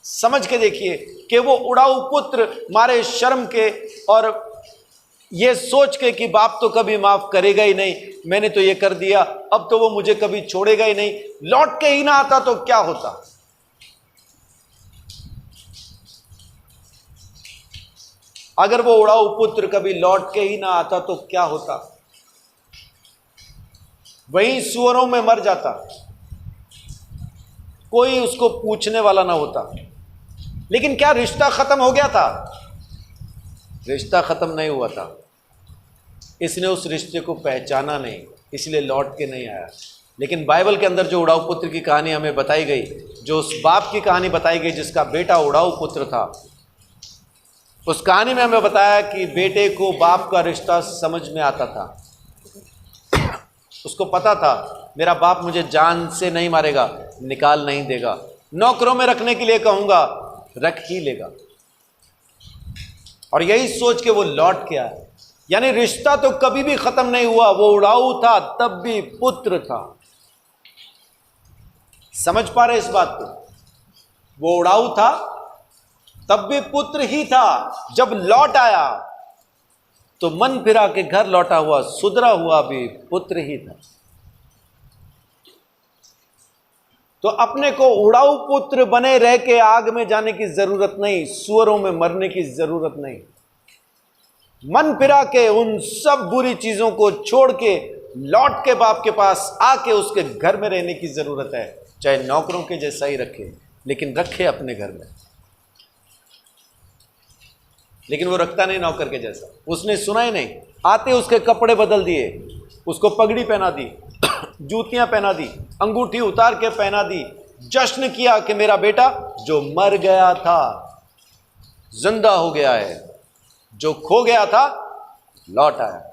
समझ के देखिए कि वो उड़ाऊ पुत्र मारे शर्म के और ये सोच के कि बाप तो कभी माफ करेगा ही नहीं, मैंने तो ये कर दिया, अब तो वो मुझे कभी छोड़ेगा ही नहीं, लौट के ही ना आता तो क्या होता। अगर वो उड़ाऊ पुत्र कभी लौट के ही ना आता तो क्या होता, वहीं सुअरों में मर जाता, कोई उसको पूछने वाला ना होता। लेकिन क्या रिश्ता खत्म हो गया था? रिश्ता खत्म नहीं हुआ था। इसने उस रिश्ते को पहचाना नहीं, इसलिए लौट के नहीं आया। लेकिन बाइबल के अंदर जो उड़ाऊ पुत्र की कहानी हमें बताई गई, जो उस बाप की कहानी बताई गई जिसका बेटा उड़ाऊ पुत्र था, उस कहानी में हमें बताया कि बेटे को बाप का रिश्ता समझ में आता था। उसको पता था मेरा बाप मुझे जान से नहीं मारेगा, निकाल नहीं देगा, नौकरों में रखने के लिए कहूंगा रख ही लेगा। और यही सोच के वो लौट के आया। यानी रिश्ता तो कभी भी खत्म नहीं हुआ। वो उड़ाऊ था तब भी पुत्र था। समझ पा रहे इस बात को? वो उड़ाऊ था तब भी पुत्र ही था। जब लौट आया तो मन फिरा के घर लौटा हुआ, सुधरा हुआ भी पुत्र ही था। तो अपने को उड़ाऊ पुत्र बने रह के आग में जाने की जरूरत नहीं, सुअरों में मरने की जरूरत नहीं। मन फिरा के उन सब बुरी चीजों को छोड़ के लौट के बाप के पास आके उसके घर में रहने की जरूरत है। चाहे नौकरों के जैसा ही रखे, लेकिन रखे अपने घर में। लेकिन वो रखता नहीं नौकर के जैसा। उसने सुना ही नहीं, आते उसके कपड़े बदल दिए, उसको पगड़ी पहना दी, जूतियां पहना दी, अंगूठी उतार के पहना दी, जश्न किया कि मेरा बेटा जो मर गया था जिंदा हो गया है, जो खो गया था लौट आया।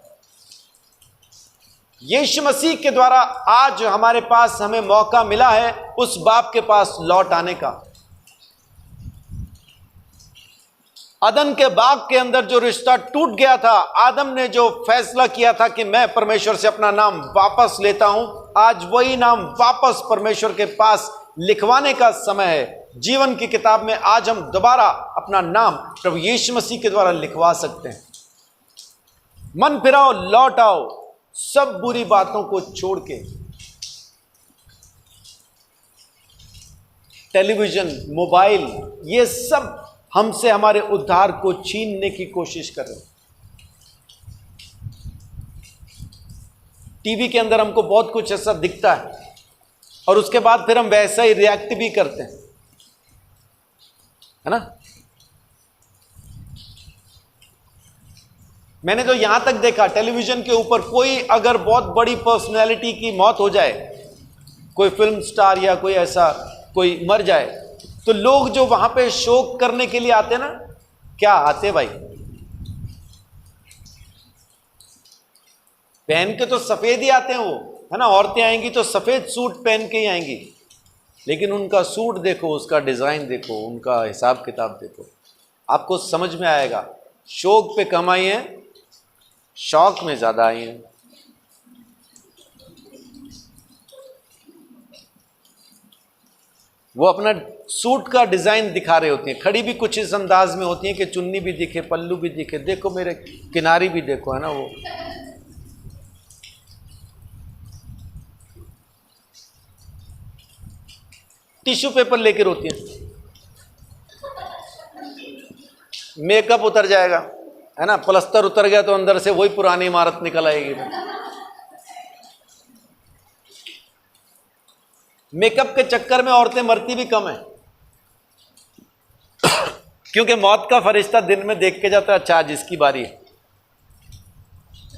यीशु मसीह के द्वारा आज हमारे पास हमें मौका मिला है उस बाप के पास लौट आने का। अदन के बाग के अंदर जो रिश्ता टूट गया था, आदम ने जो फैसला किया था कि मैं परमेश्वर से अपना नाम वापस लेता हूं, आज वही नाम वापस परमेश्वर के पास लिखवाने का समय है। जीवन की किताब में आज हम दोबारा अपना नाम प्रभु यीशु मसीह के द्वारा लिखवा सकते हैं। मन फिराओ, लौट आओ, सब बुरी बातों को छोड़ के। टेलीविजन, मोबाइल, ये सब हमसे हमारे उद्धार को छीनने की कोशिश कर रहे हैं। टीवी के अंदर हमको बहुत कुछ ऐसा दिखता है और उसके बाद फिर हम वैसा ही रिएक्ट भी करते हैं, है ना। मैंने तो यहां तक देखा टेलीविजन के ऊपर कोई अगर बहुत बड़ी पर्सनैलिटी की मौत हो जाए, कोई फिल्म स्टार या कोई ऐसा कोई मर जाए, तो लोग जो वहां पे शोक करने के लिए आते ना, क्या आते भाई, पहन के तो सफेद ही आते हैं वो, है ना। औरतें आएंगी तो सफेद सूट पहन के ही आएंगी, लेकिन उनका सूट देखो, उसका डिजाइन देखो, उनका हिसाब किताब देखो, आपको समझ में आएगा। शौक पे कम आई है, शौक में ज्यादा आई है। वो अपना सूट का डिजाइन दिखा रहे होती हैं, खड़ी भी कुछ इस अंदाज में होती हैं कि चुन्नी भी दिखे, पल्लू भी दिखे, देखो मेरे किनारी भी देखो, है ना। वो टिश्यू पेपर लेके रोती हैं, मेकअप उतर जाएगा, है ना, प्लस्तर उतर गया तो अंदर से वही पुरानी इमारत निकल आएगी। मेकअप के चक्कर में औरतें मरती भी कम है, क्योंकि मौत का फरिश्ता दिन में देख के जाता है, अच्छा आज इसकी बारी है।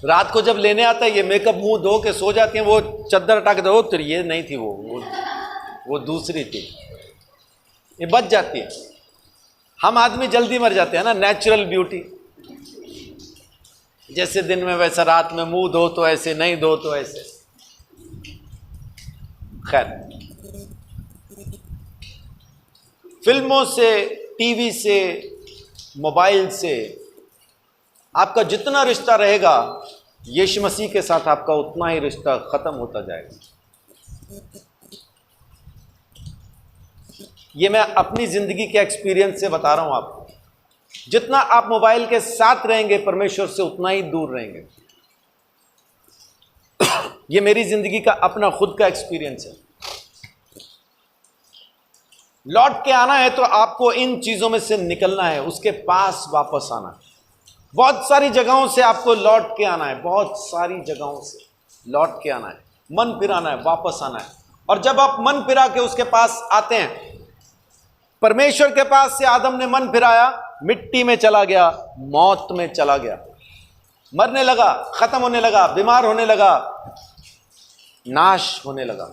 रात को जब लेने आता है, ये मेकअप मुंह धो के सो जाती हैं, वो चद्दर हटा के दो, तो ये नहीं थी, वो दूसरी थी, ये बच जाती है। हम आदमी जल्दी मर जाते हैं ना, नेचुरल ब्यूटी। जैसे दिन में वैसा रात में, मुंह धो तो ऐसे, नहीं धो तो ऐसे। खैर, फिल्मों से, टीवी से, मोबाइल से आपका जितना रिश्ता रहेगा, यीशु मसीह के साथ आपका उतना ही रिश्ता खत्म होता जाएगा। ये मैं अपनी जिंदगी के एक्सपीरियंस से बता रहा हूं आपको। जितना आप मोबाइल के साथ रहेंगे परमेश्वर से उतना ही दूर रहेंगे। ये मेरी जिंदगी का अपना खुद का एक्सपीरियंस है। लौट के आना है तो आपको इन चीजों में से निकलना है, उसके पास वापस आना है। बहुत सारी जगहों से आपको लौट के आना है, बहुत सारी जगहों से लौट के आना है, मन फिराना है, वापस आना है। और जब आप मन फिरा के उसके पास आते हैं, परमेश्वर के पास से आदम ने मन फिराया, मिट्टी में चला गया, मौत में चला गया, मरने लगा, खत्म होने लगा, बीमार होने लगा, नाश होने लगा।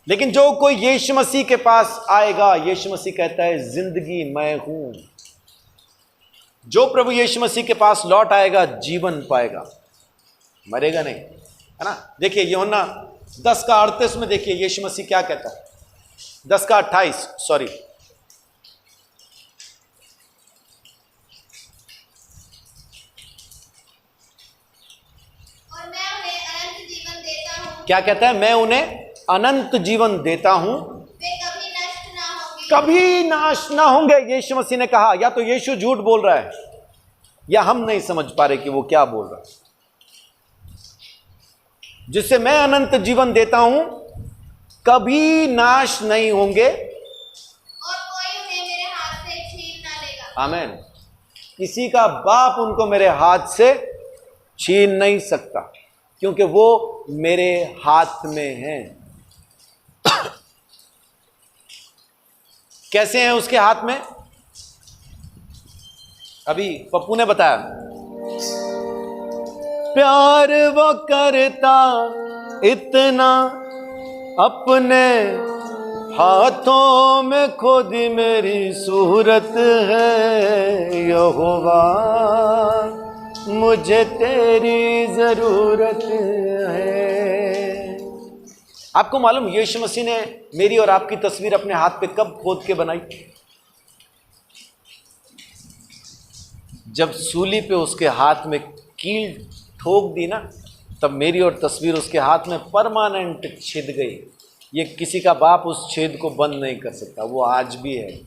लेकिन जो कोई यीशु मसीह के पास आएगा, यीशु मसीह कहता है जिंदगी मैं हूं। जो प्रभु यीशु मसीह के पास लौट आएगा जीवन पाएगा, मरेगा नहीं, है ना। देखिए यूहन्ना 10:38 में देखिए यीशु मसीह क्या कहता है। 10:28 सॉरी, और मैं उन्हें अनंत जीवन देता हूँ। क्या कहता है? मैं उन्हें अनंत जीवन देता हूं, वे कभी नष्ट ना होंगे। कभी नाश ना होंगे। यीशु मसीह ने कहा। या तो यीशु झूठ बोल रहा है या हम नहीं समझ पा रहे कि वो क्या बोल रहा है। जिससे मैं अनंत जीवन देता हूं, कभी नाश नहीं होंगे और कोई उन्हें मेरे हाथ से छीन ना लेगा। आमीन। किसी का बाप उनको मेरे हाथ से छीन नहीं सकता, क्योंकि वो मेरे हाथ में हैं। कैसे हैं उसके हाथ में? अभी पप्पू ने बताया, प्यार वो करता इतना, अपने हाथों में खुद मेरी सूरत है। यहोवा मुझे तेरी जरूरत है। आपको मालूम यीशु मसीह ने मेरी और आपकी तस्वीर अपने हाथ पे कब खोद के बनाई? जब सूली पे उसके हाथ में कील ठोक दी ना, तब मेरी और तस्वीर उसके हाथ में परमानेंट छिद गई। ये किसी का बाप उस छेद को बंद नहीं कर सकता, वो आज भी है।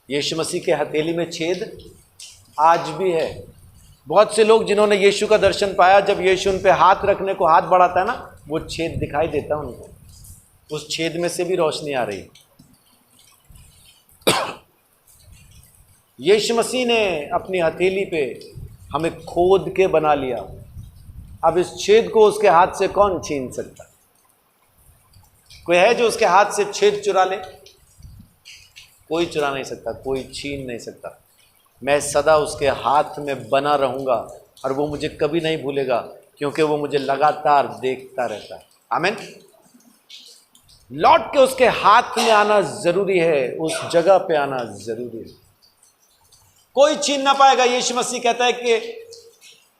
यीशु मसीह के हथेली में छेद आज भी है। बहुत से लोग जिन्होंने यीशु का दर्शन पाया, जब यीशु उन पे हाथ रखने को हाथ बढ़ाता है ना, वो छेद दिखाई देता है उनको। उस छेद में से भी रोशनी आ रही। यीशु मसीह ने अपनी हथेली पे हमें खोद के बना लिया। अब इस छेद को उसके हाथ से कौन छीन सकता? कोई है जो उसके हाथ से छेद चुरा ले? कोई चुरा नहीं सकता, कोई छीन नहीं सकता। मैं सदा उसके हाथ में बना रहूंगा और वो मुझे कभी नहीं भूलेगा, क्योंकि वो मुझे लगातार देखता रहता है। आमीन। लौट के उसके हाथ में आना जरूरी है, उस जगह पे आना जरूरी है। कोई छीन ना पाएगा। यीशु मसीह कहता है कि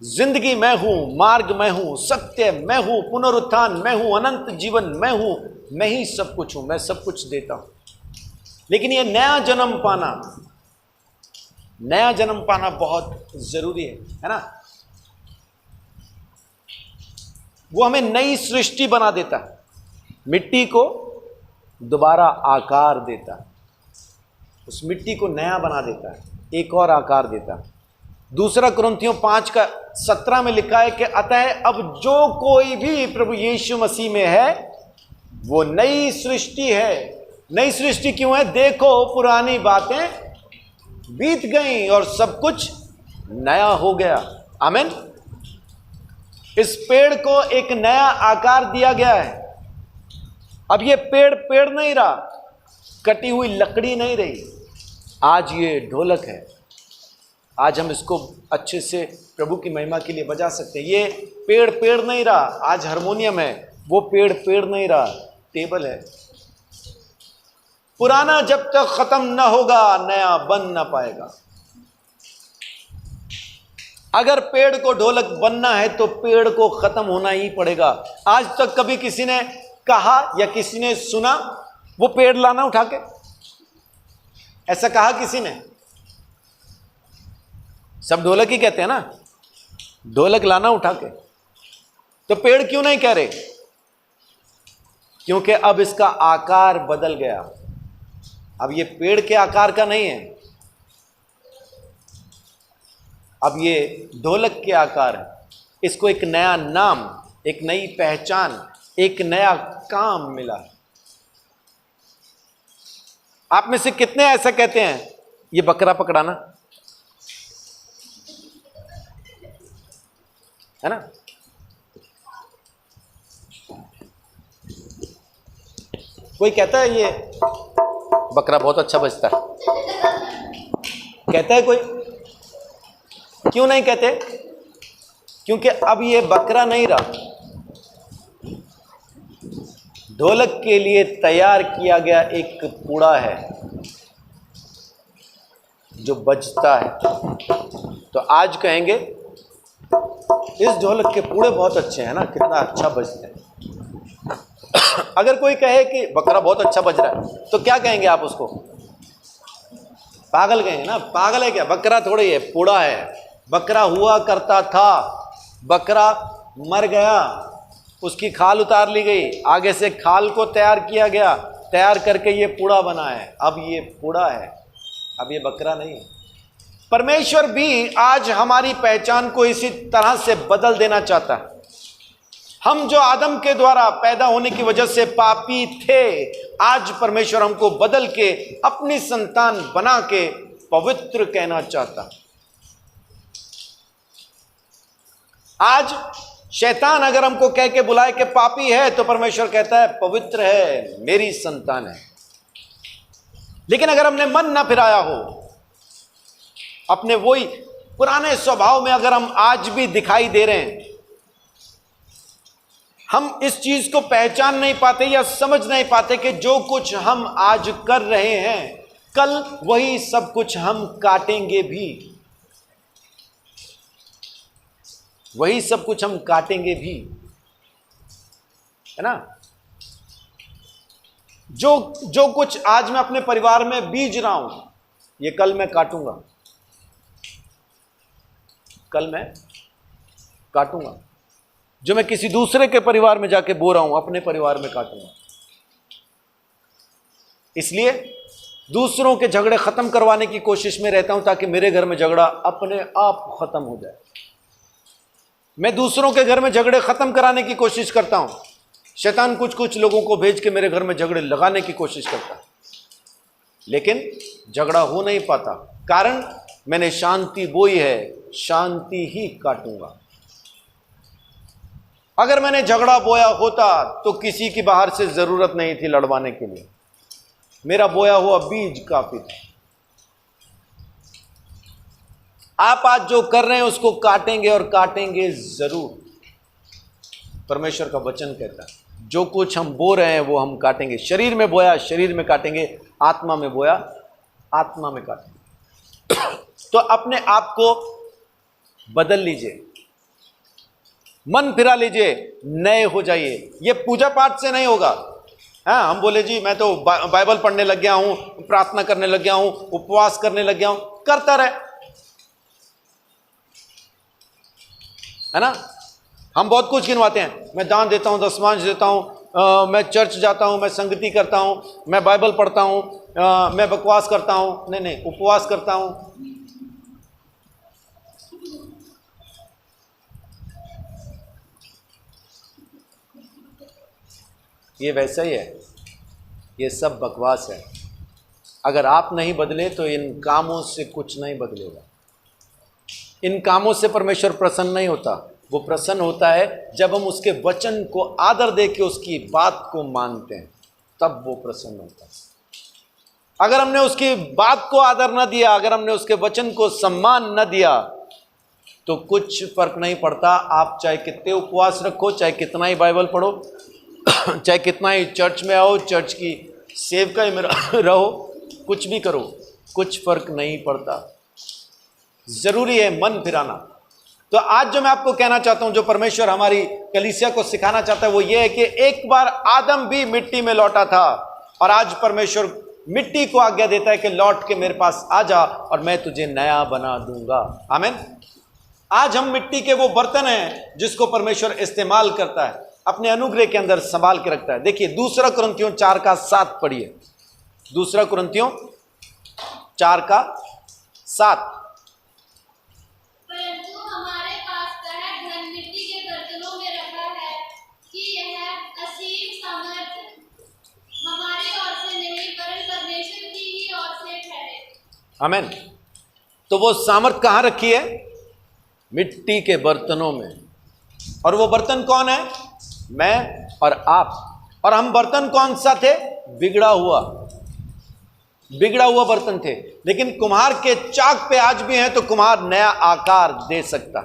जिंदगी मैं हूं, मार्ग मैं हूं, सत्य मैं हूं, पुनरुत्थान मैं हूं, अनंत जीवन मैं हूं, मैं ही सब कुछ हूं, मैं सब कुछ देता हूं। लेकिन ये नया जन्म पाना बहुत जरूरी है ना। वो हमें नई सृष्टि बना देता है, मिट्टी को दोबारा आकार देता है, उस मिट्टी को नया बना देता है, एक और आकार देता है। दूसरा कुरिन्थियों 5:17 में लिखा है कि अतः अब जो कोई भी प्रभु यीशु मसीह में है वो नई सृष्टि है। नई सृष्टि क्यों है? देखो पुरानी बातें बीत गई और सब कुछ नया हो गया। आमीन। इस पेड़ को एक नया आकार दिया गया है। अब ये पेड़ नहीं रहा, कटी हुई लकड़ी नहीं रही, आज ये ढोलक है। आज हम इसको अच्छे से प्रभु की महिमा के लिए बजा सकते हैं। ये पेड़ नहीं रहा, आज हारमोनियम है। वो पेड़ नहीं रहा, टेबल है। पुराना जब तक खत्म न होगा नया बन ना पाएगा। अगर पेड़ को ढोलक बनना है तो पेड़ को खत्म होना ही पड़ेगा। आज तक कभी किसी ने कहा या किसी ने सुना वो पेड़ लाना उठा के? ऐसा कहा किसी ने? सब ढोलक ही कहते हैं ना, ढोलक लाना उठा के। तो पेड़ क्यों नहीं कह रहे? क्योंकि अब इसका आकार बदल गया। अब ये पेड़ के आकार का नहीं है, अब ये ढोलक के आकार है। इसको एक नया नाम, एक नई पहचान, एक नया काम मिला। आप में से कितने ऐसा कहते हैं ये बकरा पकड़ाना, है ना? कोई कहता है ये बकरा बहुत अच्छा बजता है, कहता है कोई? क्यों नहीं कहते? क्योंकि अब ये बकरा नहीं रहा, ढोलक के लिए तैयार किया गया एक पुड़ा है जो बजता है। तो आज कहेंगे इस ढोलक के पुड़े बहुत अच्छे हैं ना, कितना अच्छा बजते हैं। अगर कोई कहे कि बकरा बहुत अच्छा बज रहा है तो क्या कहेंगे आप उसको? पागल कहेंगे ना। पागल है क्या? बकरा थोड़ी है, पुड़ा है। बकरा हुआ करता था, बकरा मर गया, उसकी खाल उतार ली गई, आगे से खाल को तैयार किया गया, तैयार करके ये पुड़ा बना है। अब ये पुड़ा है, अब ये बकरा नहीं है। परमेश्वर भी आज हमारी पहचान को इसी तरह से बदल देना चाहता है। हम जो आदम के द्वारा पैदा होने की वजह से पापी थे, आज परमेश्वर हमको बदल के अपनी संतान बना के पवित्र कहना चाहता। आज शैतान अगर हमको कह के बुलाए कि पापी है, तो परमेश्वर कहता है पवित्र है, मेरी संतान है। लेकिन अगर हमने मन ना फिराया हो, अपने वही पुराने स्वभाव में अगर हम आज भी दिखाई दे रहे हैं, हम इस चीज को पहचान नहीं पाते या समझ नहीं पाते कि जो कुछ हम आज कर रहे हैं, कल वही सब कुछ हम काटेंगे भी, वही सब कुछ हम काटेंगे भी, है ना? जो कुछ आज मैं अपने परिवार में बीज रहा हूं, ये कल मैं काटूंगा, कल मैं काटूंगा। जो मैं किसी दूसरे के परिवार में जाके बो रहा हूं, अपने परिवार में काटूंगा। इसलिए दूसरों के झगड़े खत्म करवाने की कोशिश में रहता हूं, ताकि मेरे घर में झगड़ा अपने आप खत्म हो जाए। मैं दूसरों के घर में झगड़े खत्म कराने की कोशिश करता हूं। शैतान कुछ कुछ लोगों को भेज के मेरे घर में झगड़े लगाने की कोशिश करता है, लेकिन झगड़ा हो नहीं पाता। कारण मैंने शांति बोई है, शांति ही काटूंगा। अगर मैंने झगड़ा बोया होता तो किसी की बाहर से जरूरत नहीं थी लड़वाने के लिए, मेरा बोया हुआ बीज काफी था। आप आज जो कर रहे हैं उसको काटेंगे, और काटेंगे जरूर। परमेश्वर का वचन कहता है जो कुछ हम बो रहे हैं वो हम काटेंगे। शरीर में बोया शरीर में काटेंगे, आत्मा में बोया आत्मा में काटेंगे। तो अपने आप को बदल लीजिए, मन फिरा लीजिए, नए हो जाइए। ये पूजा पाठ से नहीं होगा। हाँ, हम बोले जी मैं तो बाइबल पढ़ने लग गया हूं, प्रार्थना करने लग गया हूं, उपवास करने लग गया हूं, करता रहे, है ना? हम बहुत कुछ गिनवाते हैं, मैं दान देता हूं, दशमांश देता हूं, मैं चर्च जाता हूं, मैं संगति करता हूं, मैं बाइबल पढ़ता हूं, मैं बकवास करता हूं, नहीं, उपवास करता हूं। ये वैसा ही है, ये सब बकवास है। अगर आप नहीं बदले तो इन कामों से कुछ नहीं बदलेगा। इन कामों से परमेश्वर प्रसन्न नहीं होता। वो प्रसन्न होता है जब हम उसके वचन को आदर दे के उसकी बात को मानते हैं, तब वो प्रसन्न होता है। अगर हमने उसकी बात को आदर न दिया, अगर हमने उसके वचन को सम्मान न दिया, तो कुछ फर्क नहीं पड़ता। आप चाहे कितने उपवास रखो, चाहे कितना ही बाइबल पढ़ो, चाहे कितना ही चर्च में आओ, चर्च की सेवकाई में रहो, कुछ भी करो, कुछ फर्क नहीं पड़ता। जरूरी है मन फिराना। तो आज जो मैं आपको कहना चाहता हूं, जो परमेश्वर हमारी कलीसिया को सिखाना चाहता है, वो ये है कि एक बार आदम भी मिट्टी में लौटा था, और आज परमेश्वर मिट्टी को आज्ञा देता है कि लौट के मेरे पास आ जा और मैं तुझे नया बना दूंगा। आमीन। आज हम मिट्टी के वो बर्तन हैं जिसको परमेश्वर इस्तेमाल करता है, अपने अनुग्रह के अंदर संभाल के रखता है। देखिए 2 कुरिन्थियों 4:7 पढ़िए। दूसरा कुरिन्थियों 4:7। परंतु हमारे पास वह धन मिट्टी के बर्तनों में रखा है कि यह असीम सामर्थ्य हमारी ओर से नहीं वरन परमेश्वर की ही ओर से ठहरे। आमीन। तो वो सामर्थ कहां रखी है? मिट्टी के बर्तनों में। और वो बर्तन कौन है? मैं और आप। और हम बर्तन कौन सा थे? बिगड़ा हुआ बर्तन थे। लेकिन कुम्हार के चाक पे आज भी हैं तो कुम्हार नया आकार दे सकता।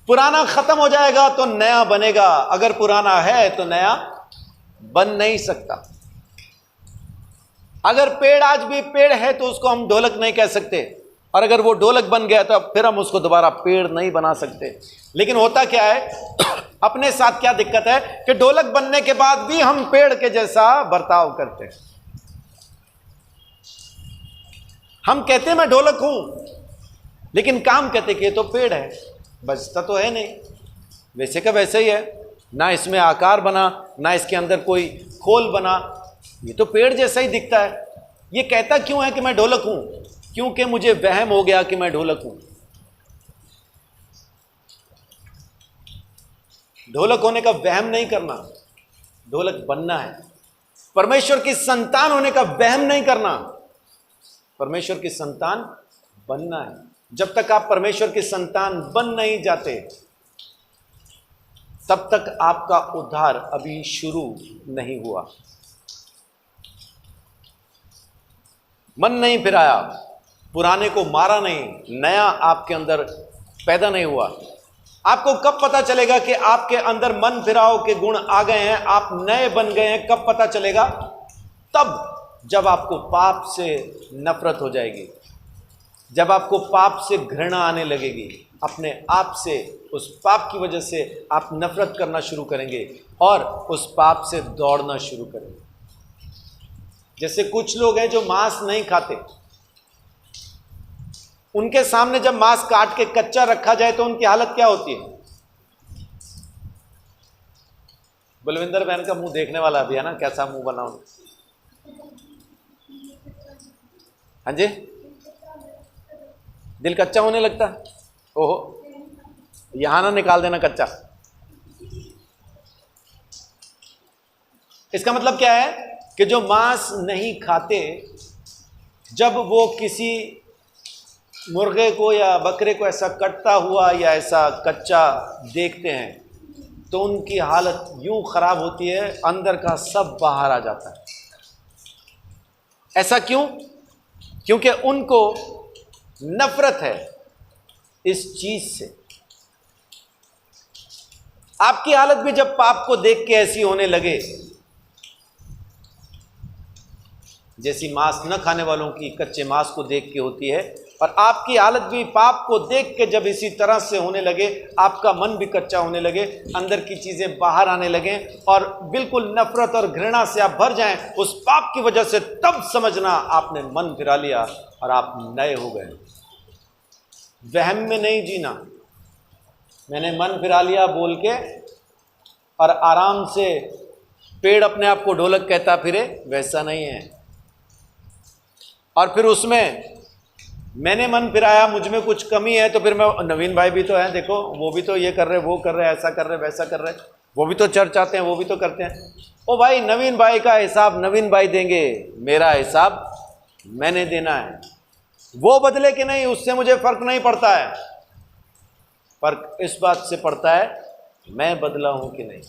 पुराना खत्म हो जाएगा तो नया बनेगा, अगर पुराना है तो नया बन नहीं सकता। अगर पेड़ आज भी पेड़ है तो उसको हम ढोलक नहीं कह सकते, और अगर वो ढोलक बन गया तो फिर हम उसको दोबारा पेड़ नहीं बना सकते। लेकिन होता क्या है अपने साथ क्या दिक्कत है कि ढोलक बनने के बाद भी हम पेड़ के जैसा बर्ताव करते हैं। हम कहते हैं मैं ढोलक हूं, लेकिन काम कहते कि ये तो पेड़ है, बजता तो है नहीं, वैसे का वैसे ही है, ना इसमें आकार बना ना इसके अंदर कोई खोल बना, ये तो पेड़ जैसा ही दिखता है। ये कहता क्यों है कि मैं ढोलक हूं? क्योंकि मुझे वहम हो गया कि मैं ढोलक हूं। ढोलक होने का वहम नहीं करना, ढोलक बनना है। परमेश्वर की संतान होने का वहम नहीं करना, परमेश्वर की संतान बनना है। जब तक आप परमेश्वर की संतान बन नहीं जाते तब तक आपका उद्धार अभी शुरू नहीं हुआ। मन नहीं फिराया, पुराने को मारा नहीं, नया आपके अंदर पैदा नहीं हुआ। आपको कब पता चलेगा कि आपके अंदर मन फिराव के गुण आ गए हैं, आप नए बन गए हैं? कब पता चलेगा? तब जब आपको पाप से नफरत हो जाएगी, जब आपको पाप से घृणा आने लगेगी, अपने आप से उस पाप की वजह से आप नफरत करना शुरू करेंगे और उस पाप से दौड़ना शुरू करेंगे। जैसे कुछ लोग हैं जो मांस नहीं खाते, उनके सामने जब मांस काट के कच्चा रखा जाए तो उनकी हालत क्या होती है? बलविंदर बहन का मुंह देखने वाला भी है ना, कैसा मुंह बना उन्हें? हाँ जी, दिल कच्चा होने लगता है। ओहो, यहां ना निकाल देना कच्चा। इसका मतलब क्या है कि जो मांस नहीं खाते, जब वो किसी मुर्गे को या बकरे को ऐसा कटता हुआ या ऐसा कच्चा देखते हैं तो उनकी हालत यूं खराब होती है, अंदर का सब बाहर आ जाता है। ऐसा क्यों? क्योंकि उनको नफरत है इस चीज से। आपकी हालत भी जब पाप को देख के ऐसी होने लगे, जैसी मांस न खाने वालों की कच्चे मांस को देख के होती है, और आपकी हालत भी पाप को देख के जब इसी तरह से होने लगे, आपका मन भी कच्चा होने लगे, अंदर की चीजें बाहर आने लगे और बिल्कुल नफरत और घृणा से आप भर जाएं उस पाप की वजह से, तब समझना आपने मन फिरा लिया और आप नए हो गए। वहम में नहीं जीना, मैंने मन फिरा लिया बोल के और आराम से पेड़ अपने आप को ढोलक कहता फिरे, वैसा नहीं है। और फिर उसमें मैंने मन फिराया, मुझ में कुछ कमी है तो फिर मैं, नवीन भाई भी तो हैं, देखो वो भी तो ये कर रहे, वो कर रहे, ऐसा कर रहे, वैसा कर रहे, वो भी तो चर्च आते हैं, वो भी तो करते हैं। ओ भाई, नवीन भाई का हिसाब नवीन भाई देंगे, मेरा हिसाब मैंने देना है। वो बदले कि नहीं, उससे मुझे फर्क नहीं पड़ता है। फर्क इस बात से पड़ता है मैं बदला हूं कि नहीं।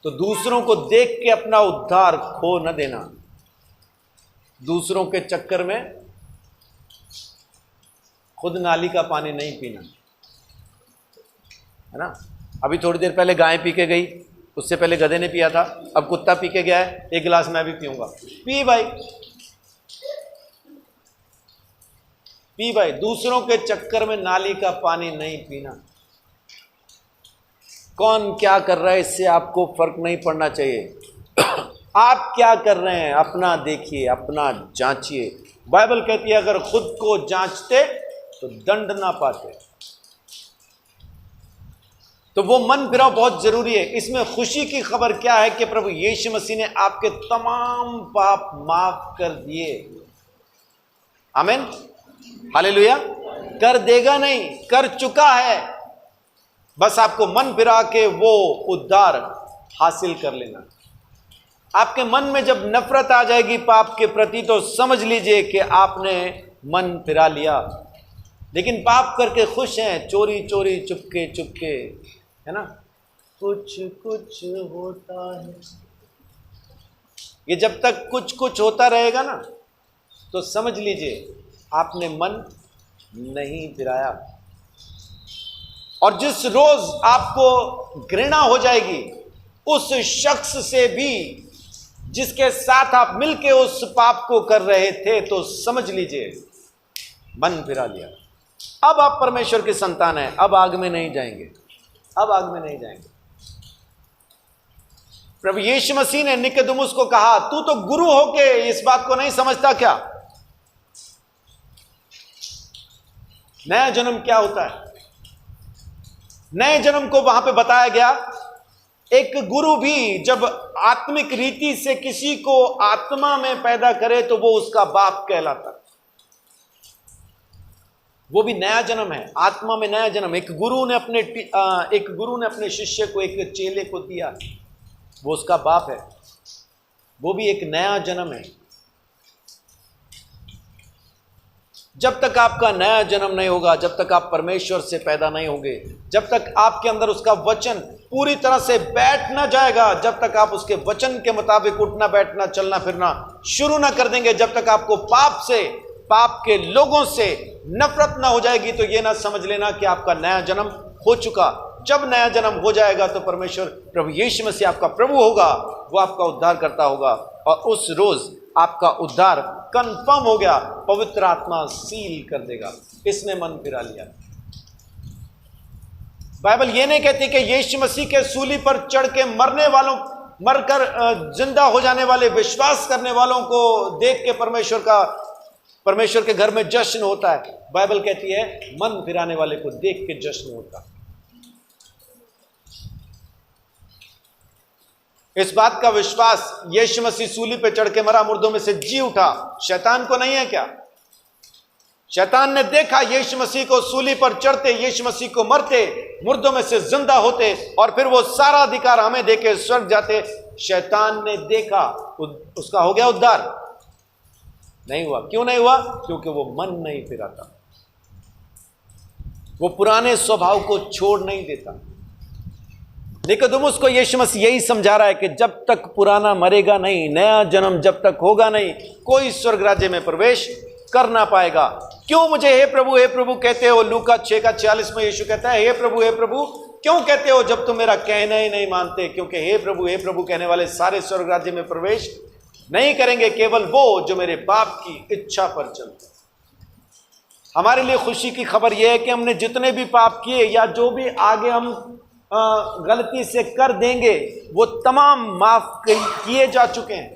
तो दूसरों को देख के अपना उद्धार खो न देना, दूसरों के चक्कर में खुद नाली का पानी नहीं पीना, है ना। अभी थोड़ी देर पहले गाय पी के गई, उससे पहले गधे ने पिया था, अब कुत्ता पी के गया है, एक गिलास मैं भी पीऊंगा। पी भाई, पी भाई, दूसरों के चक्कर में नाली का पानी नहीं पीना। कौन क्या कर रहा है इससे आपको फर्क नहीं पड़ना चाहिए। आप क्या कर रहे हैं अपना देखिए, अपना जांचिए। बाइबल कहती है अगर खुद को जांचते तो दंड ना पाते। तो वो मन फिराव बहुत जरूरी है। इसमें खुशी की खबर क्या है कि प्रभु यीशु मसीह ने आपके तमाम पाप माफ कर दिए। आमीन, हालेलुया। कर देगा नहीं, कर चुका है। बस आपको मन फिरा के वो उद्धार हासिल कर लेना। आपके मन में जब नफरत आ जाएगी पाप के प्रति तो समझ लीजिए कि आपने मन फिरा लिया। लेकिन पाप करके खुश हैं, चोरी चोरी चुपके चुपके, है ना, कुछ कुछ होता है। ये जब तक कुछ कुछ होता रहेगा ना तो समझ लीजिए आपने मन नहीं फिराया। और जिस रोज आपको घृणा हो जाएगी उस शख्स से भी जिसके साथ आप मिलके उस पाप को कर रहे थे, तो समझ लीजिए मन फिरा लिया। अब आप परमेश्वर की संतान हैं, अब आग में नहीं जाएंगे, अब आग में नहीं जाएंगे। प्रभु यीशु मसीह ने निकोदेमुस को कहा, तू तो गुरु होके इस बात को नहीं समझता क्या? नया जन्म क्या होता है? नए जन्म को वहां पे बताया गया। एक गुरु भी जब आत्मिक रीति से किसी को आत्मा में पैदा करे तो वो उसका बाप कहलाता है। वो भी नया जन्म है, आत्मा में नया जन्म। एक गुरु ने अपने शिष्य को, एक चेले को दिया, वो उसका बाप है। वो भी एक नया जन्म है। जब तक आपका नया जन्म नहीं होगा, जब तक आप परमेश्वर से पैदा नहीं होंगे, जब तक आपके अंदर उसका वचन पूरी तरह से बैठ ना जाएगा, जब तक आप उसके वचन के मुताबिक उठना बैठना चलना फिरना शुरू ना कर देंगे, जब तक आपको पाप के लोगों से नफरत ना हो जाएगी, तो ये ना समझ लेना कि आपका नया जन्म हो चुका। जब नया जन्म हो जाएगा तो परमेश्वर प्रभु यीशु मसीह आपका प्रभु होगा, वो आपका उद्धार करता होगा, और उस रोज आपका उद्धार कंफर्म हो गया, पवित्र आत्मा सील कर देगा। इसने मन फिरा लिया। बाइबल ये नहीं कहती कि यीशु मसीह के सूली पर चढ़ के मरकर जिंदा हो जाने वाले विश्वास करने वालों को देख के परमेश्वर के घर में जश्न होता है। बाइबल कहती है मन फिराने वाले को देख के जश्न होता है। इस बात का विश्वास यीशु मसीह सूली पे चढ़ के मरा, मुर्दों में से जी उठा, शैतान को नहीं है क्या? शैतान ने देखा यीशु मसीह को सूली पर चढ़ते, यीशु मसीह को मरते, मुर्दों में से जिंदा होते, और फिर वो सारा अधिकार हमें देके स्वर्ग जाते। शैतान ने देखा, उसका हो गया उद्धार? नहीं हुआ। क्यों नहीं हुआ? क्योंकि वो मन नहीं फिराता, वो पुराने स्वभाव को छोड़ नहीं देता। निकोदेमुस को यीशु मसीह यही समझा रहा है कि जब तक पुराना मरेगा नहीं, नया जन्म जब तक होगा नहीं, कोई स्वर्ग राज्य में प्रवेश कर ना पाएगा। क्यों मुझे हे प्रभु कहते हो? लूका 6:46 में यीशु कहता है, हे प्रभु क्यों कहते हो जब तुम मेरा कहना ही नहीं मानते? क्योंकि हे प्रभु कहने वाले सारे स्वर्ग राज्य में प्रवेश नहीं करेंगे, केवल वो जो मेरे बाप की इच्छा पर चलते। हमारे लिए खुशी की खबर यह है कि हमने जितने भी पाप किए या जो भी आगे हम गलती से कर देंगे वो तमाम माफ किए जा चुके हैं।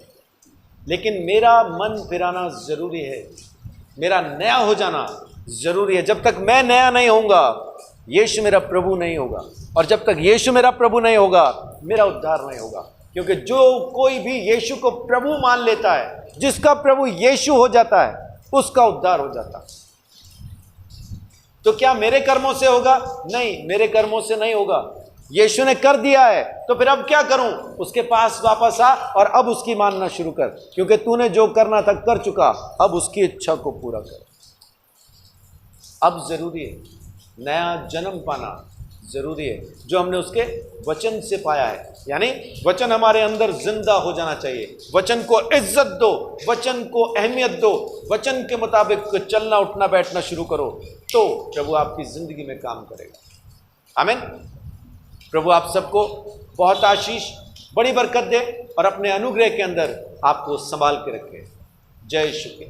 लेकिन मेरा मन फिराना जरूरी है, मेरा नया हो जाना जरूरी है। जब तक मैं नया नहीं होऊंगा, यीशु मेरा प्रभु नहीं होगा, और जब तक यीशु मेरा प्रभु नहीं होगा, मेरा उद्धार नहीं होगा। क्योंकि जो कोई भी यीशु को प्रभु मान लेता है, जिसका प्रभु यीशु हो जाता है, उसका उद्धार हो जाता है। तो क्या मेरे कर्मों से होगा? नहीं, मेरे कर्मों से नहीं होगा। यीशु ने कर दिया है, तो फिर अब क्या करूं? उसके पास वापस आ और अब उसकी मानना शुरू कर, क्योंकि तूने जो करना था कर चुका, अब उसकी इच्छा को पूरा कर। अब जरूरी है नया जन्म पाना, जरूरी है जो हमने उसके वचन से पाया है। यानी वचन हमारे अंदर जिंदा हो जाना चाहिए। वचन को इज्जत दो, वचन को अहमियत दो, वचन के मुताबिक चलना उठना बैठना शुरू करो, तो प्रभु आपकी जिंदगी में काम करेगा। आमीन। प्रभु आप सबको बहुत आशीष, बड़ी बरकत दे और अपने अनुग्रह के अंदर आपको संभाल के रखे। जय श्री कृष्ण।